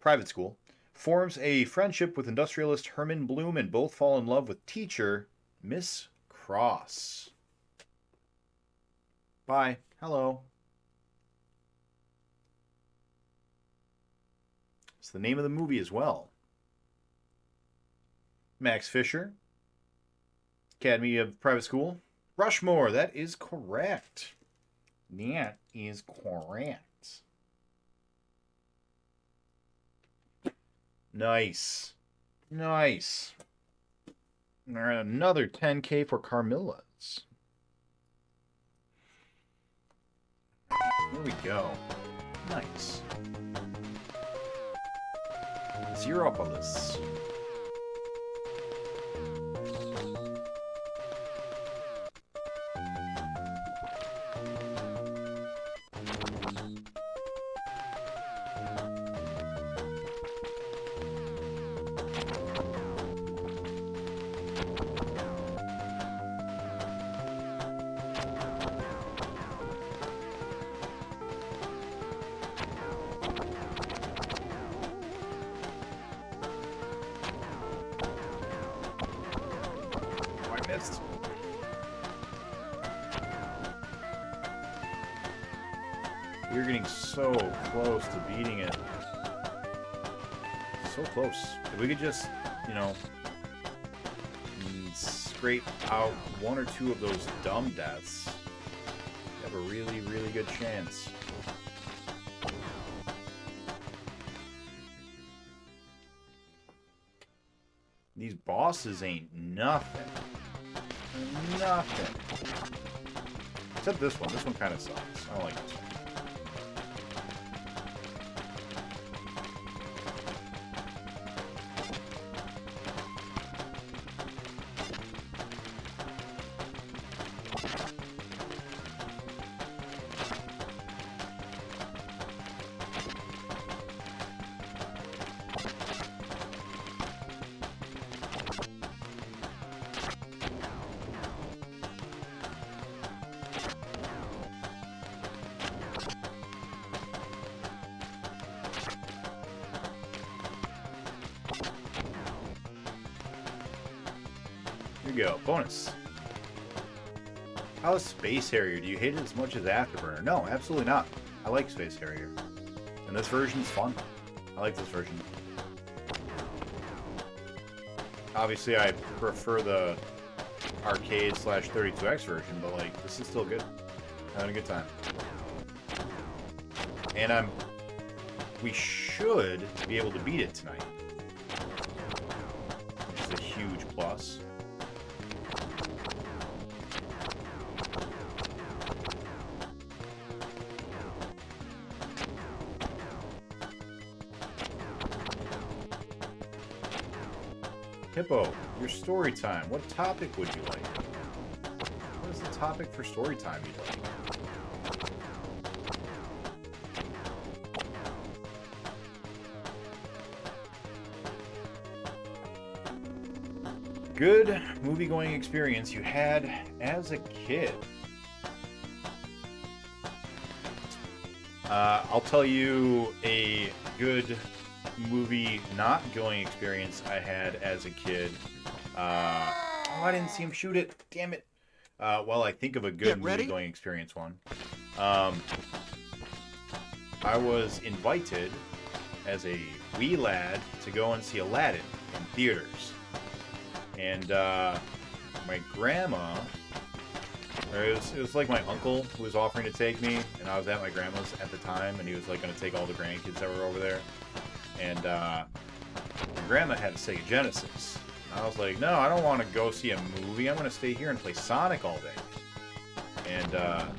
private school, forms a friendship with industrialist Herman Bloom and both fall in love with teacher Miss Cross. Bye. Hello. It's the name of the movie as well. Max Fisher, Academy of Private School. Rushmore, that is correct. That is correct. Nice. Nice. All right, another 10K for Carmilla's. Here we go. Nice. Zeropolis. You're getting so close to beating it. So close. If we could just, you know, scrape out one or two of those dumb deaths, we have a really, really good chance. These bosses ain't nothing. Nothing. Except this one. This one kind of sucks. I don't like this one. Here we go. Bonus. How's Space Harrier? Do you hate it as much as Afterburner? No, absolutely not. I like Space Harrier. And this version's fun. I like this version. Obviously, I prefer the arcade / 32X version, but like, this is still good. Having a good time. And we should be able to beat it tonight. Which is a huge plus. Hippo, your story time. What topic would you like? What is the topic for story time you'd like? Good movie-going experience you had as a kid. I'll tell you a good movie not going experience I had as a kid. Oh, I didn't see him shoot it. Damn it. Well, I think of a good movie going experience one. I was invited as a wee lad to go and see Aladdin in theaters. And my grandma, or it was like my uncle who was offering to take me, and I was at my grandma's at the time, and he was like going to take all the grandkids that were over there. And my grandma had a Sega Genesis. And I was like, no, I don't want to go see a movie. I'm going to stay here and play Sonic all day. And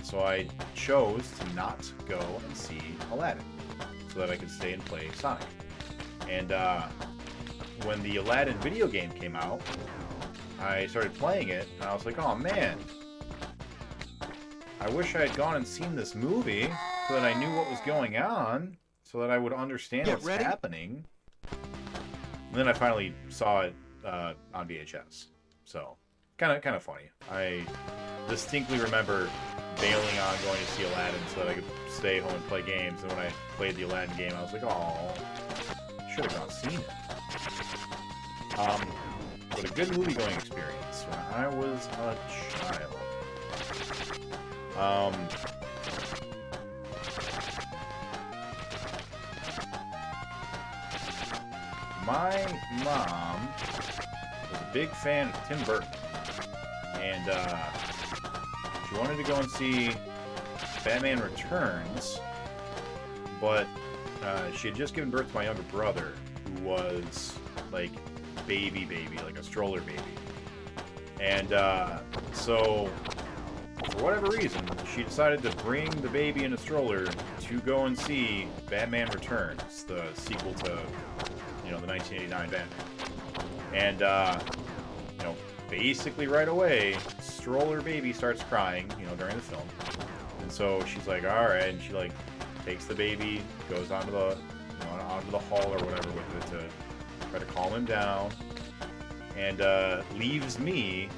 so I chose to not go and see Aladdin so that I could stay and play Sonic. And when the Aladdin video game came out, I started playing it, and I was like, oh man, I wish I had gone and seen this movie so that I knew what was going on, so that I would understand what's happening. And then I finally saw it on VHS. So, kind of funny. I distinctly remember bailing on going to see Aladdin so that I could stay home and play games. And when I played the Aladdin game, I was like, oh, should have gone seen it. But a good movie-going experience when I was a child. My mom was a big fan of Tim Burton, and she wanted to go and see Batman Returns, but she had just given birth to my younger brother, who was like baby, like a stroller baby. And so, for whatever reason, she decided to bring the baby in a stroller to go and see Batman Returns, the sequel to, you know, the 1989 Batman. And, you know, basically right away, stroller baby starts crying, you know, during the film. And so she's like, all right, and she like takes the baby, goes onto the, you know, onto the hall or whatever with it to try to calm him down, and leaves me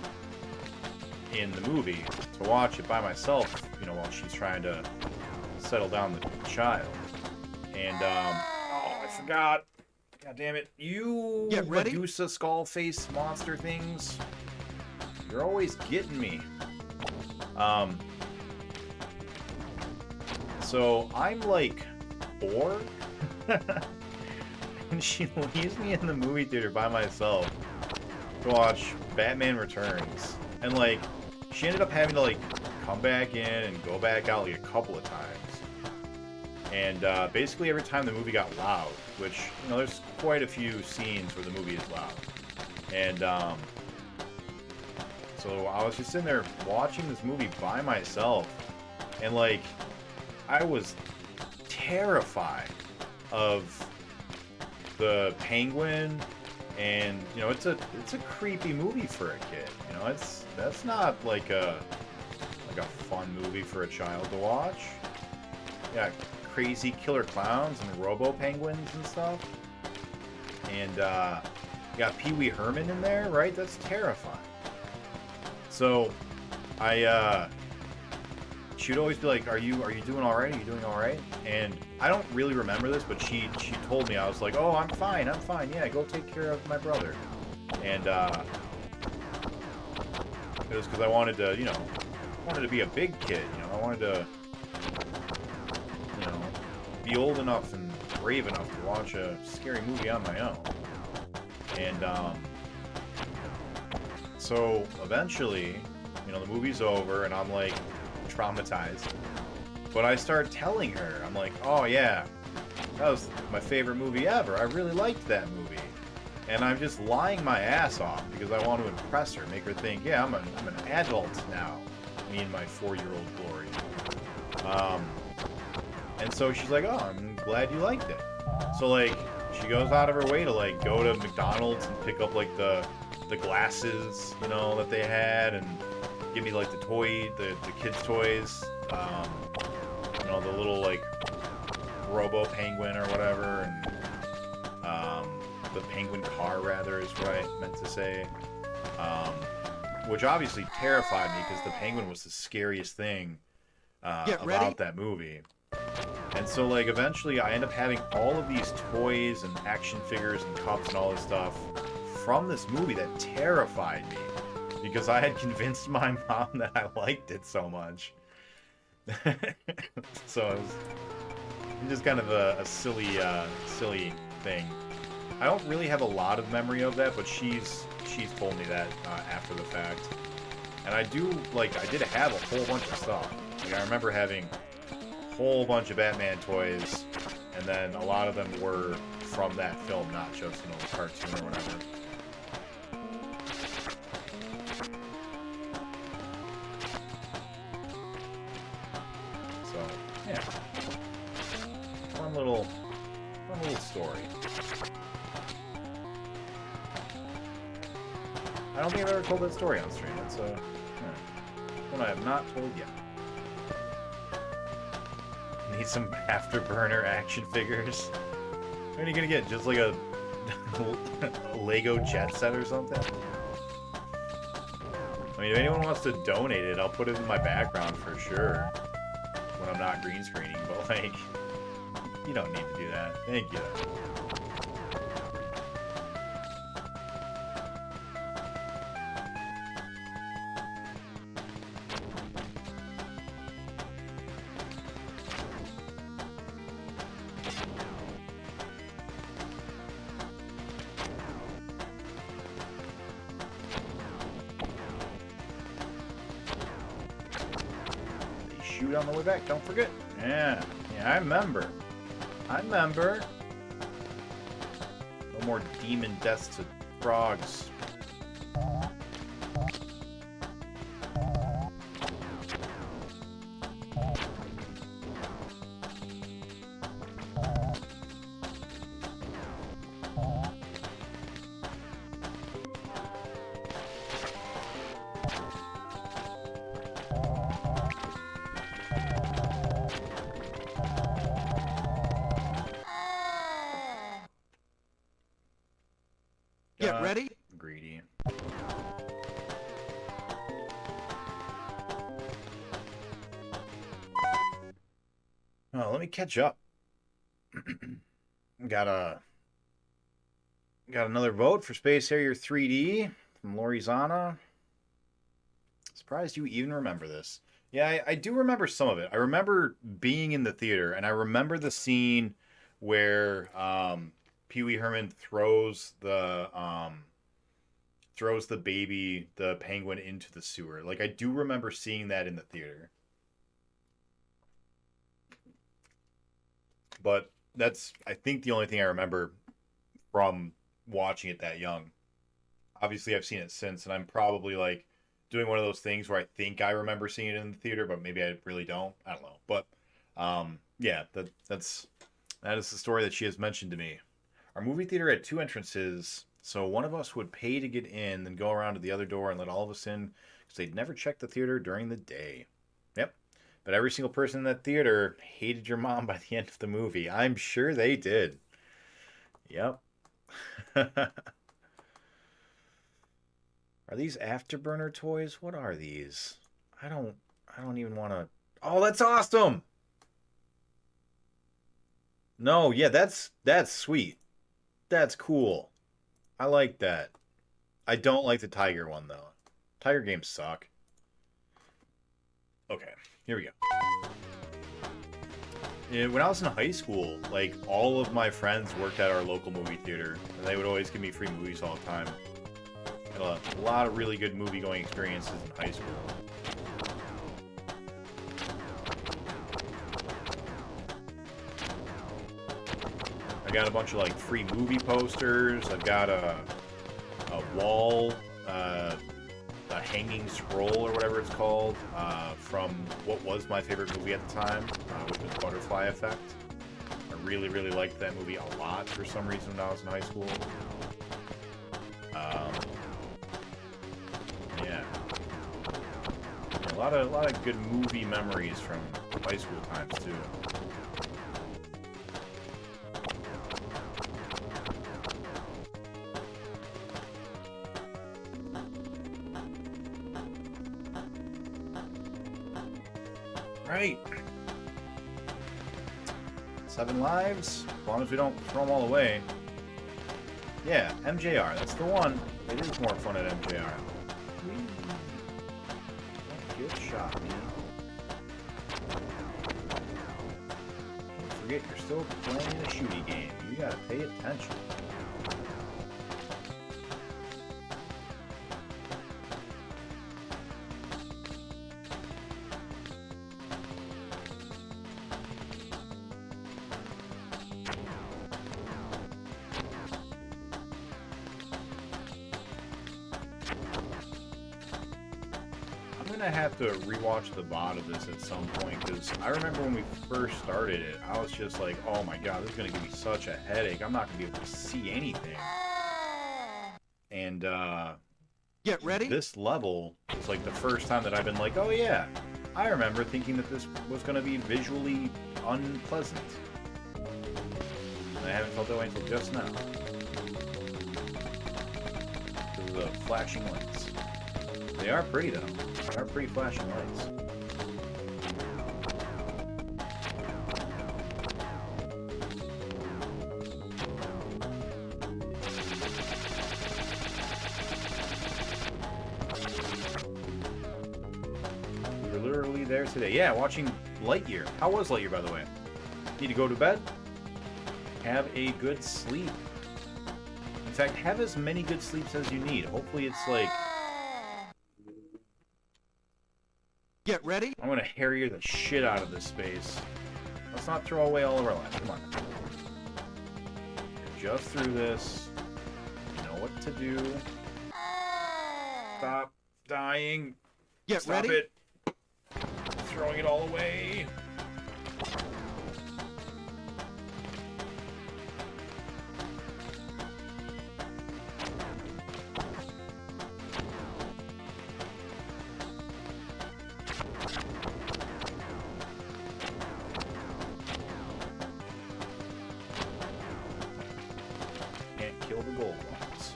in the movie to watch it by myself, you know, while she's trying to settle down the child. And oh, I forgot. God damn it. You Get ready. Medusa skull face monster things. You're always getting me. So I'm like 4, and she leaves me in the movie theater by myself to watch Batman Returns. And like, she ended up having to like come back in and go back out like a couple of times. And basically every time the movie got loud, which, you know, there's quite a few scenes where the movie is loud. And so I was just sitting there watching this movie by myself, and like, I was terrified of the Penguin, and you know, it's a creepy movie for a kid. You know, that's not like a fun movie for a child to watch. Yeah, crazy killer clowns and robo penguins and stuff, and you got Pee Wee Herman in there, right? That's terrifying. So she'd always be like, are you doing all right? Are you doing all right? And I don't really remember this, but she told me. I was like, oh, I'm fine. Yeah, go take care of my brother. And it was because I wanted to, you know, be a big kid. You know, I wanted to, you know, be old enough and brave enough to watch a scary movie on my own. And so eventually, you know, the movie's over, and I'm like traumatized. But I start telling her, I'm like, oh yeah, that was my favorite movie ever. I really liked that movie. And I'm just lying my ass off because I want to impress her, make her think, yeah, I'm an adult now. Me and my 4-year-old glory. And so she's like, oh, I'm glad you liked it. So like, she goes out of her way to like go to McDonald's and pick up like the glasses, you know, that they had, and give me like the kids' toys. You know, the little like robo penguin or whatever, and the penguin car rather is what I meant to say. Which obviously terrified me because the penguin was the scariest thing about that movie. And so like eventually I end up having all of these toys and action figures and cups and all this stuff from this movie that terrified me because I had convinced my mom that I liked it so much. So it was just kind of a silly thing. I don't really have a lot of memory of that, but she's told me that after the fact. And I did have a whole bunch of stuff. Like I remember having a whole bunch of Batman toys, and then a lot of them were from that film, not just, you know, a cartoon or whatever. So yeah, fun little story. I don't think I've ever told that story on stream. That's one I have not told yet. Need some afterburner action figures. What are you gonna get? Just like a Lego jet set or something? I mean, if anyone wants to donate it, I'll put it in my background for sure when I'm not green screening. But like, you don't need to do that. Thank you. shoot on the way back. Don't forget. Yeah. Yeah, I remember. I remember. No more demon deaths to frogs. Get ready. Greedy. Oh, let me catch up. got another vote for Space Harrier 3D from Lorizana. Surprised you even remember this. Yeah, I do remember some of it. I remember being in the theater, and I remember the scene where Pee Wee Herman throws the baby, the penguin, into the sewer. Like, I do remember seeing that in the theater. But that's, I think, the only thing I remember from watching it that young. Obviously, I've seen it since, and I'm probably, like, doing one of those things where I think I remember seeing it in the theater, but maybe I really don't. I don't know. But, yeah, that is the story that she has mentioned to me. Our movie theater had 2 entrances, so one of us would pay to get in, then go around to the other door and let all of us in, because they'd never check the theater during the day. Yep. But every single person in that theater hated your mom by the end of the movie. I'm sure they did. Yep. Are these Afterburner toys? What are these? I don't even want to... Oh, that's awesome! No, yeah, that's sweet. That's cool. I like that. I don't like the Tiger one, though. Tiger games suck. Okay, here we go. Yeah, when I was in high school, like, all of my friends worked at our local movie theater, and they would always give me free movies all the time. Had a lot of really good movie-going experiences in high school. I got a bunch of, like, free movie posters. I've got a wall, a hanging scroll or whatever it's called, from what was my favorite movie at the time, which was Butterfly Effect. I really, really liked that movie a lot for some reason when I was in high school. Yeah. A lot of good movie memories from high school times too. Right. 7 lives, as long as we don't throw them all away. Yeah, MJR, that's the one. It is more fun at MJR. Good shot, man. Don't forget, you're still playing a shooty game. You gotta pay attention. I'm gonna have to rewatch the VOD of this at some point, because I remember when we first started it, I was just like, oh my god, this is gonna give me such a headache. I'm not gonna be able to see anything. And Get ready. this level is like the first time that I've been like, oh yeah, I remember thinking that this was gonna be visually unpleasant. And I haven't felt that way until just now. Because of the flashing lights. They are pretty though. They are pretty flashing lights. We were literally there today. Yeah, watching Lightyear. How was Lightyear, by the way? Need to go to bed? Have a good sleep. In fact, have as many good sleeps as you need. Hopefully it's like Get ready. I'm gonna Harrier the shit out of this space. Let's not throw away all of our lives. Come on. Just through this. You know what to do. Stop dying. Get Stop ready. it. Throwing it all away. Can't kill the gold ones.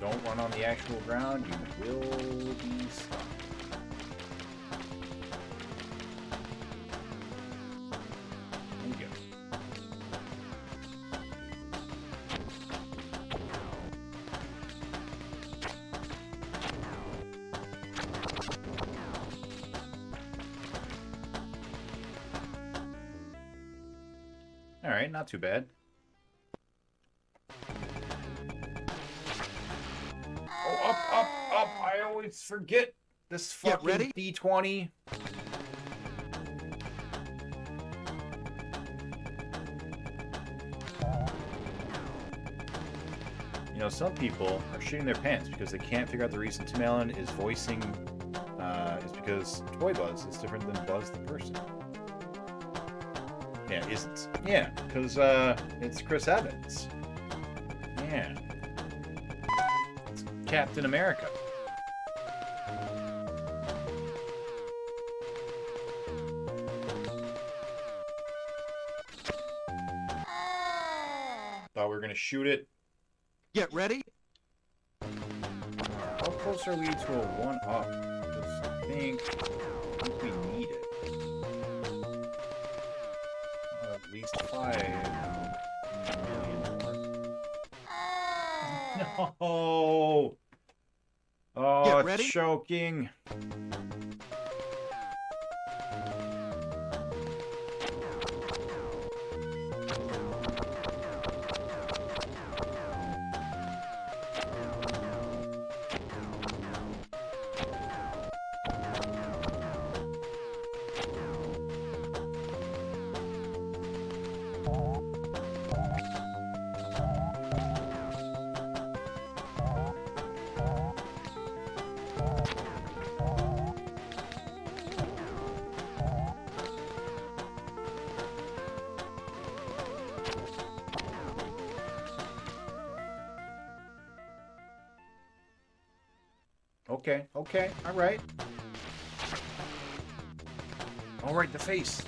Don't run on the actual ground, you will be stuck. There you go. Alright, not too bad. Oh, up! I always forget this Get fucking ready. D20. You know, some people are shitting their pants because they can't figure out the reason Tim Allen is voicing, is because Toy Buzz is different than Buzz the person. Yeah, isn't. Yeah, because, it's Chris Evans. Yeah. It's Captain America. Thought we were gonna shoot it. Get ready. How close are we to a 1-up? Because I think we need it. At least 5 million more. No! Oh, Get it's ready. choking. Okay, alright. Alright, the face.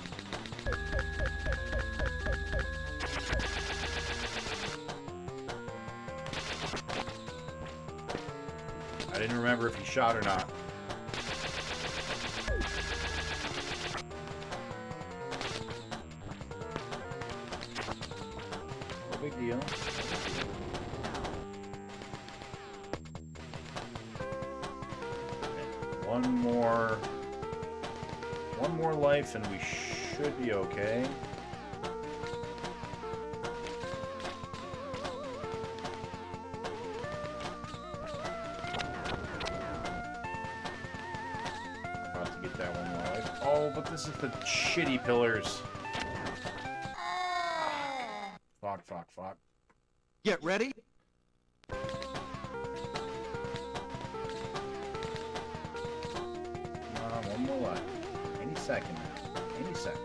I didn't remember if he shot or not. No big deal. One more life and we should be okay. About to get that one more life. Oh, but this is the shitty pillars. Fuck. Get ready. One more life. Any second now. Any second.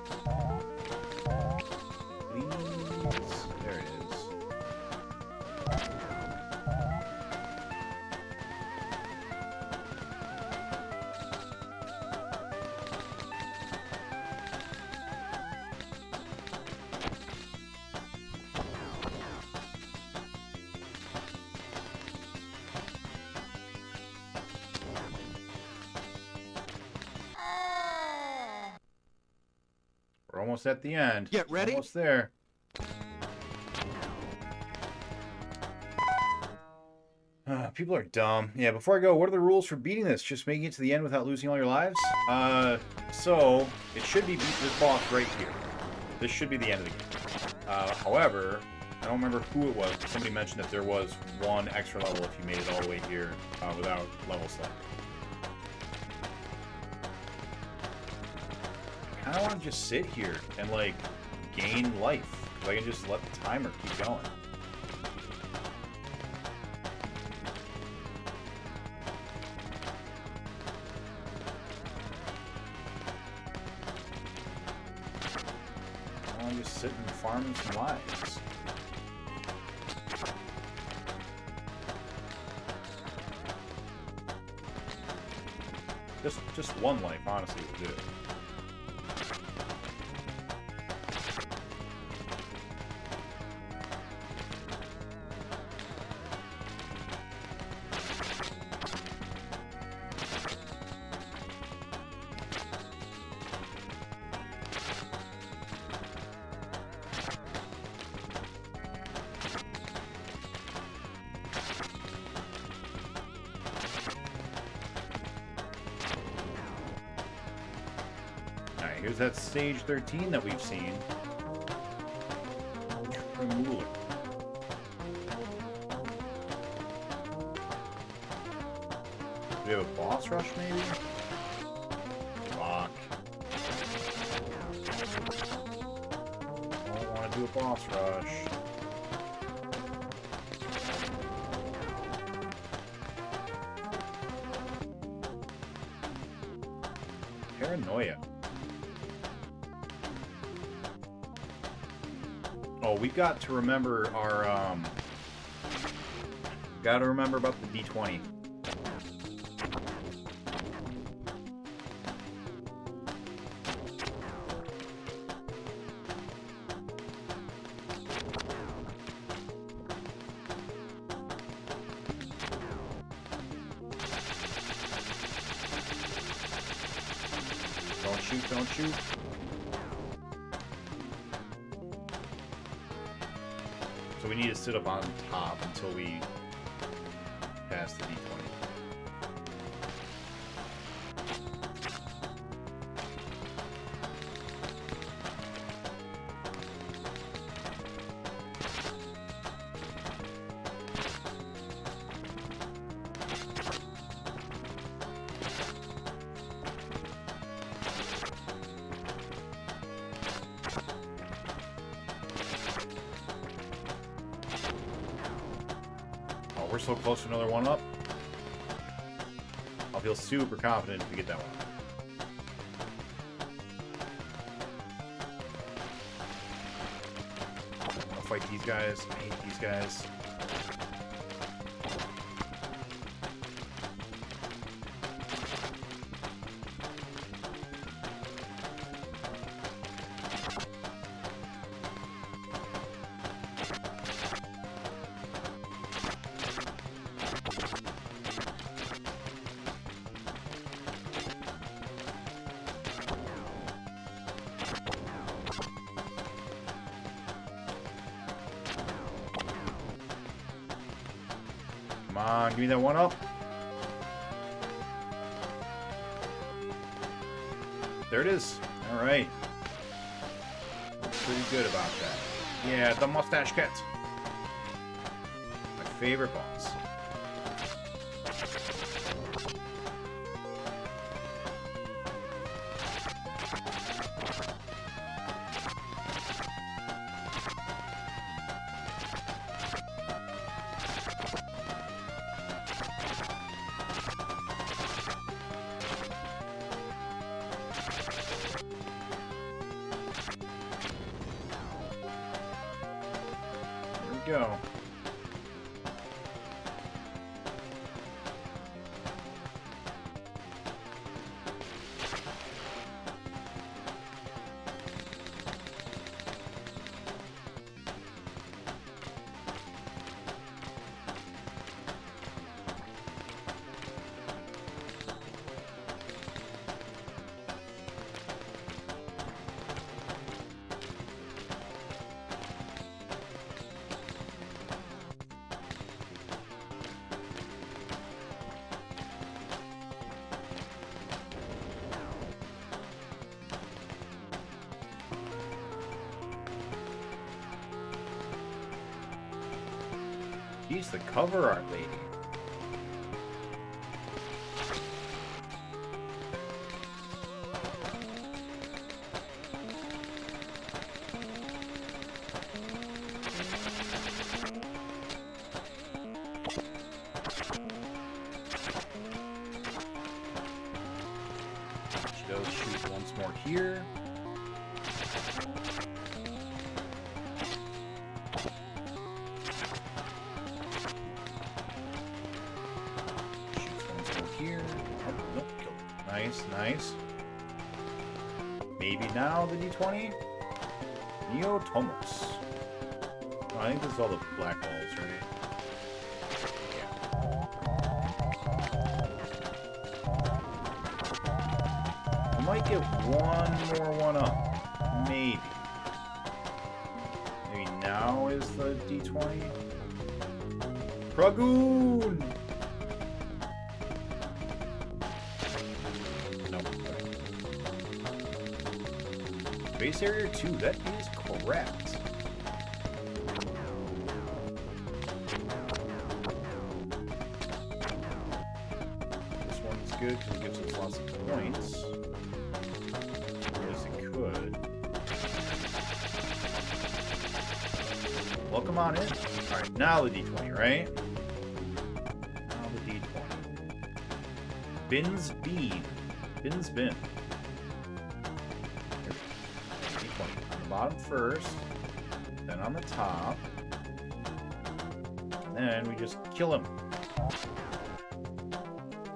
Please. There it is. We're almost at the end. Get ready. Almost there. People are dumb. Yeah, before I go, what are the rules for beating this? Just making it to the end without losing all your lives? So, it should be beat this boss right here. This should be the end of the game. However, I don't remember who it was, but somebody mentioned that there was one extra level if you made it all the way here without level select. kind of want to just sit here and, like, gain life. If I can just let the timer keep going. I want to just sit and farm some lives. Just one life, honestly, would do it. Here's that stage 13 that we've seen. Removal. Do we have a boss rush, maybe? Fuck. I don't want to do a boss rush. Paranoia. Oh, we've got to remember our, gotta remember about the D20. Don't shoot, don't shoot. So we need to sit up on top until we pass the D20. We're so close to another one up. I'll feel super confident if we get that one. I'll fight these guys. I hate these guys. Come on, give me that one up. There it is. All right. Pretty good about that. Yeah, the mustache cat. My favorite boss. Go. She's the cover art lady. here. Here. Oh, nope, killed it. Nice, nice. Maybe now the D20? Neo Tomos. Oh, I think this is all the black balls, right? Yeah. I might get one more one up. Maybe. Maybe now is the D20? Pragoon! Base Harrier 2, that is correct. This one's good because it gives us lots of points. As it could. Well, come on in. Alright, now the D20, right? Now the D20. Bin's Bean. Bin's Bin. Bottom first, then on the top, and then we just kill him.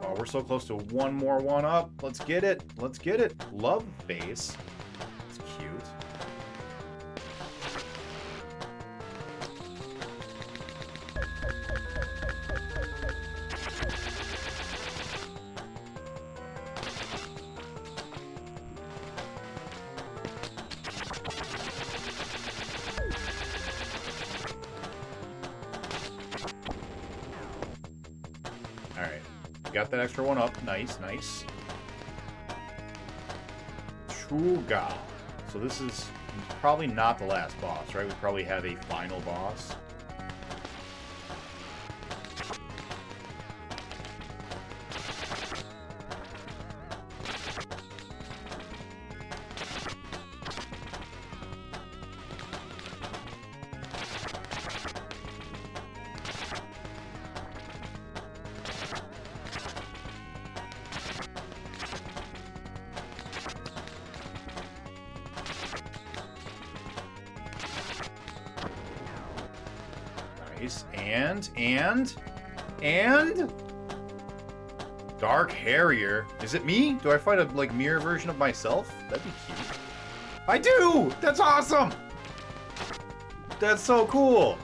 Oh, we're so close to one more one up. Let's get it. Let's get it. Love base. It's cute. Got that extra one up. Nice, nice. Chuga. So this is probably not the last boss, right? We probably have a final boss. And Dark Harrier. Is it me? Do I fight a like mirror version of myself? That'd be cute. I do! That's awesome! That's so cool!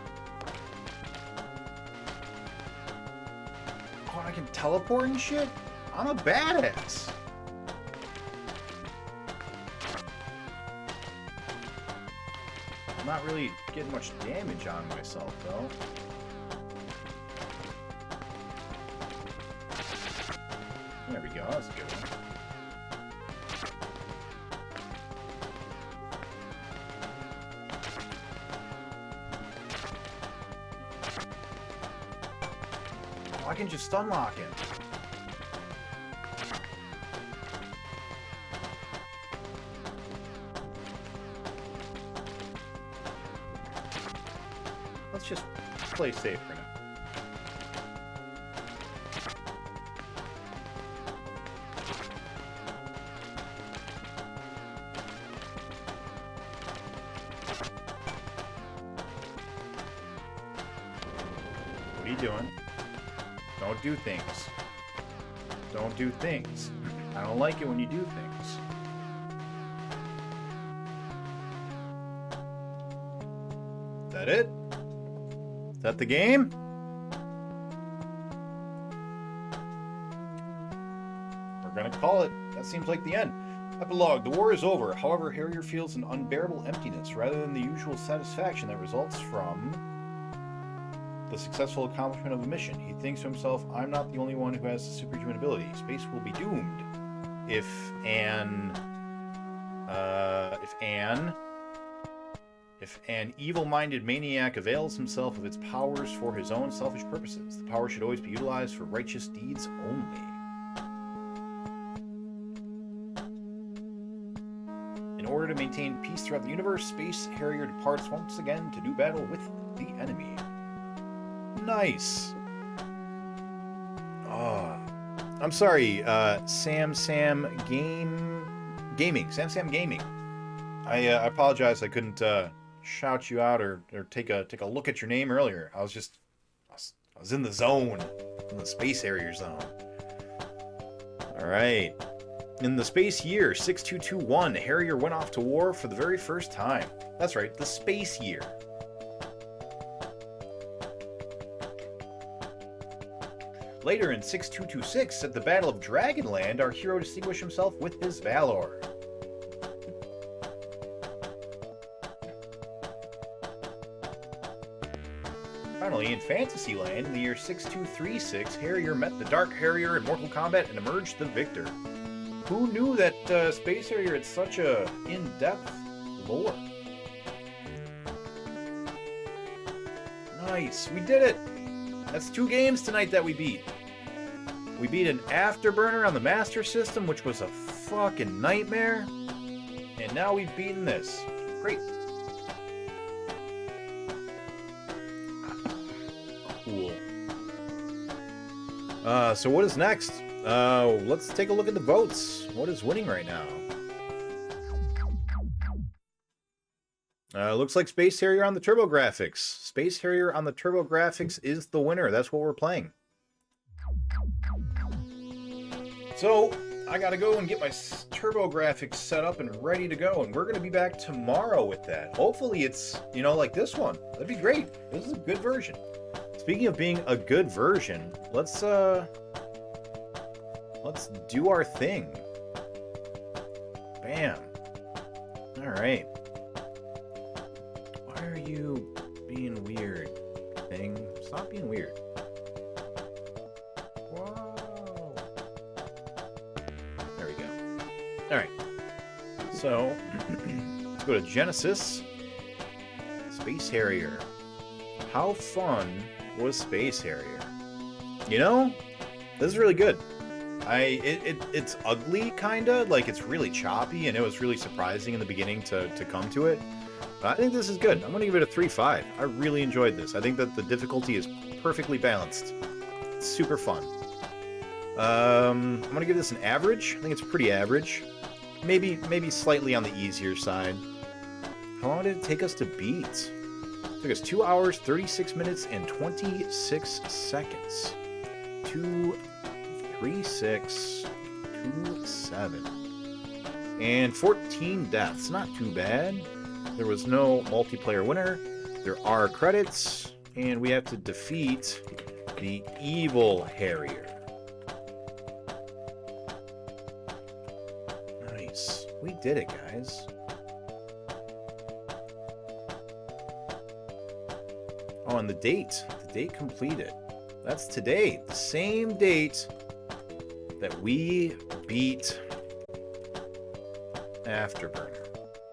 Oh, and I can teleport and shit? I'm a badass! I'm not really getting much damage on myself, though. There we go, that's a good one. Oh, I can just stun lock him. Let's just play safe for now. What are you doing? Don't do things. Don't do things. I don't like it when you do things. Is that it? Is that the game? We're gonna call it. That seems like the end. Epilogue. The war is over. However, Harrier feels an unbearable emptiness rather than the usual satisfaction that results from the successful accomplishment of a mission. He thinks to himself, I'm not the only one who has the superhuman ability. Space will be doomed if an evil-minded maniac avails himself of its powers for his own selfish purposes. The power should always be utilized for righteous deeds only. In order to maintain peace throughout the universe, Space Harrier departs once again to do battle with the enemy. Nice. Oh, I'm sorry, Sam Game Gaming, Sam Gaming. I apologize I couldn't shout you out or take a look at your name earlier. I was in the zone, in the Space Harrier zone. All right. In the space year 6221, Harrier went off to war for the very first time. That's right, the space year. Later in 6226, at the Battle of Dragonland, our hero distinguished himself with his valor. Finally, in Fantasyland, in the year 6236, Harrier met the Dark Harrier in mortal combat and emerged the victor. Who knew that Space Harrier had such a in-depth lore? Nice, we did it! That's 2 games tonight that we beat. We beat an Afterburner on the Master System, which was a fucking nightmare. And now we've beaten this. Great. Cool. So what is next? Let's take a look at the votes. What is winning right now? Looks like Space Harrier on the TurboGrafx. Space Harrier on the TurboGrafx is the winner. That's what we're playing. So, I gotta go and get my TurboGrafx set up and ready to go, and we're gonna be back tomorrow with that. Hopefully it's, you know, like this one. That'd be great. This is a good version. Speaking of being a good version, let's do our thing. Bam. Alright. Why are you being weird, thing? Stop being weird. Whoa. There we go. Alright. So, let's go to Genesis. Space Harrier. How fun was Space Harrier? You know, this is really good. It's ugly, kinda, like it's really choppy, and it was really surprising in the beginning to come to it. But I think this is good. I'm gonna give it a 3.5. I really enjoyed this. I think that the difficulty is perfectly balanced. It's super fun. I'm gonna give this an average. I think it's pretty average. Maybe slightly on the easier side. How long did it take us to beat? It took us 2 hours, 36 minutes, and 26 seconds. 23627 and 14 deaths. Not too bad. There was no multiplayer winner. There are credits, and we have to defeat the evil Harrier. Nice. We did it, guys. Oh, and the date completed. That's today, the same date that we beat Afterburner.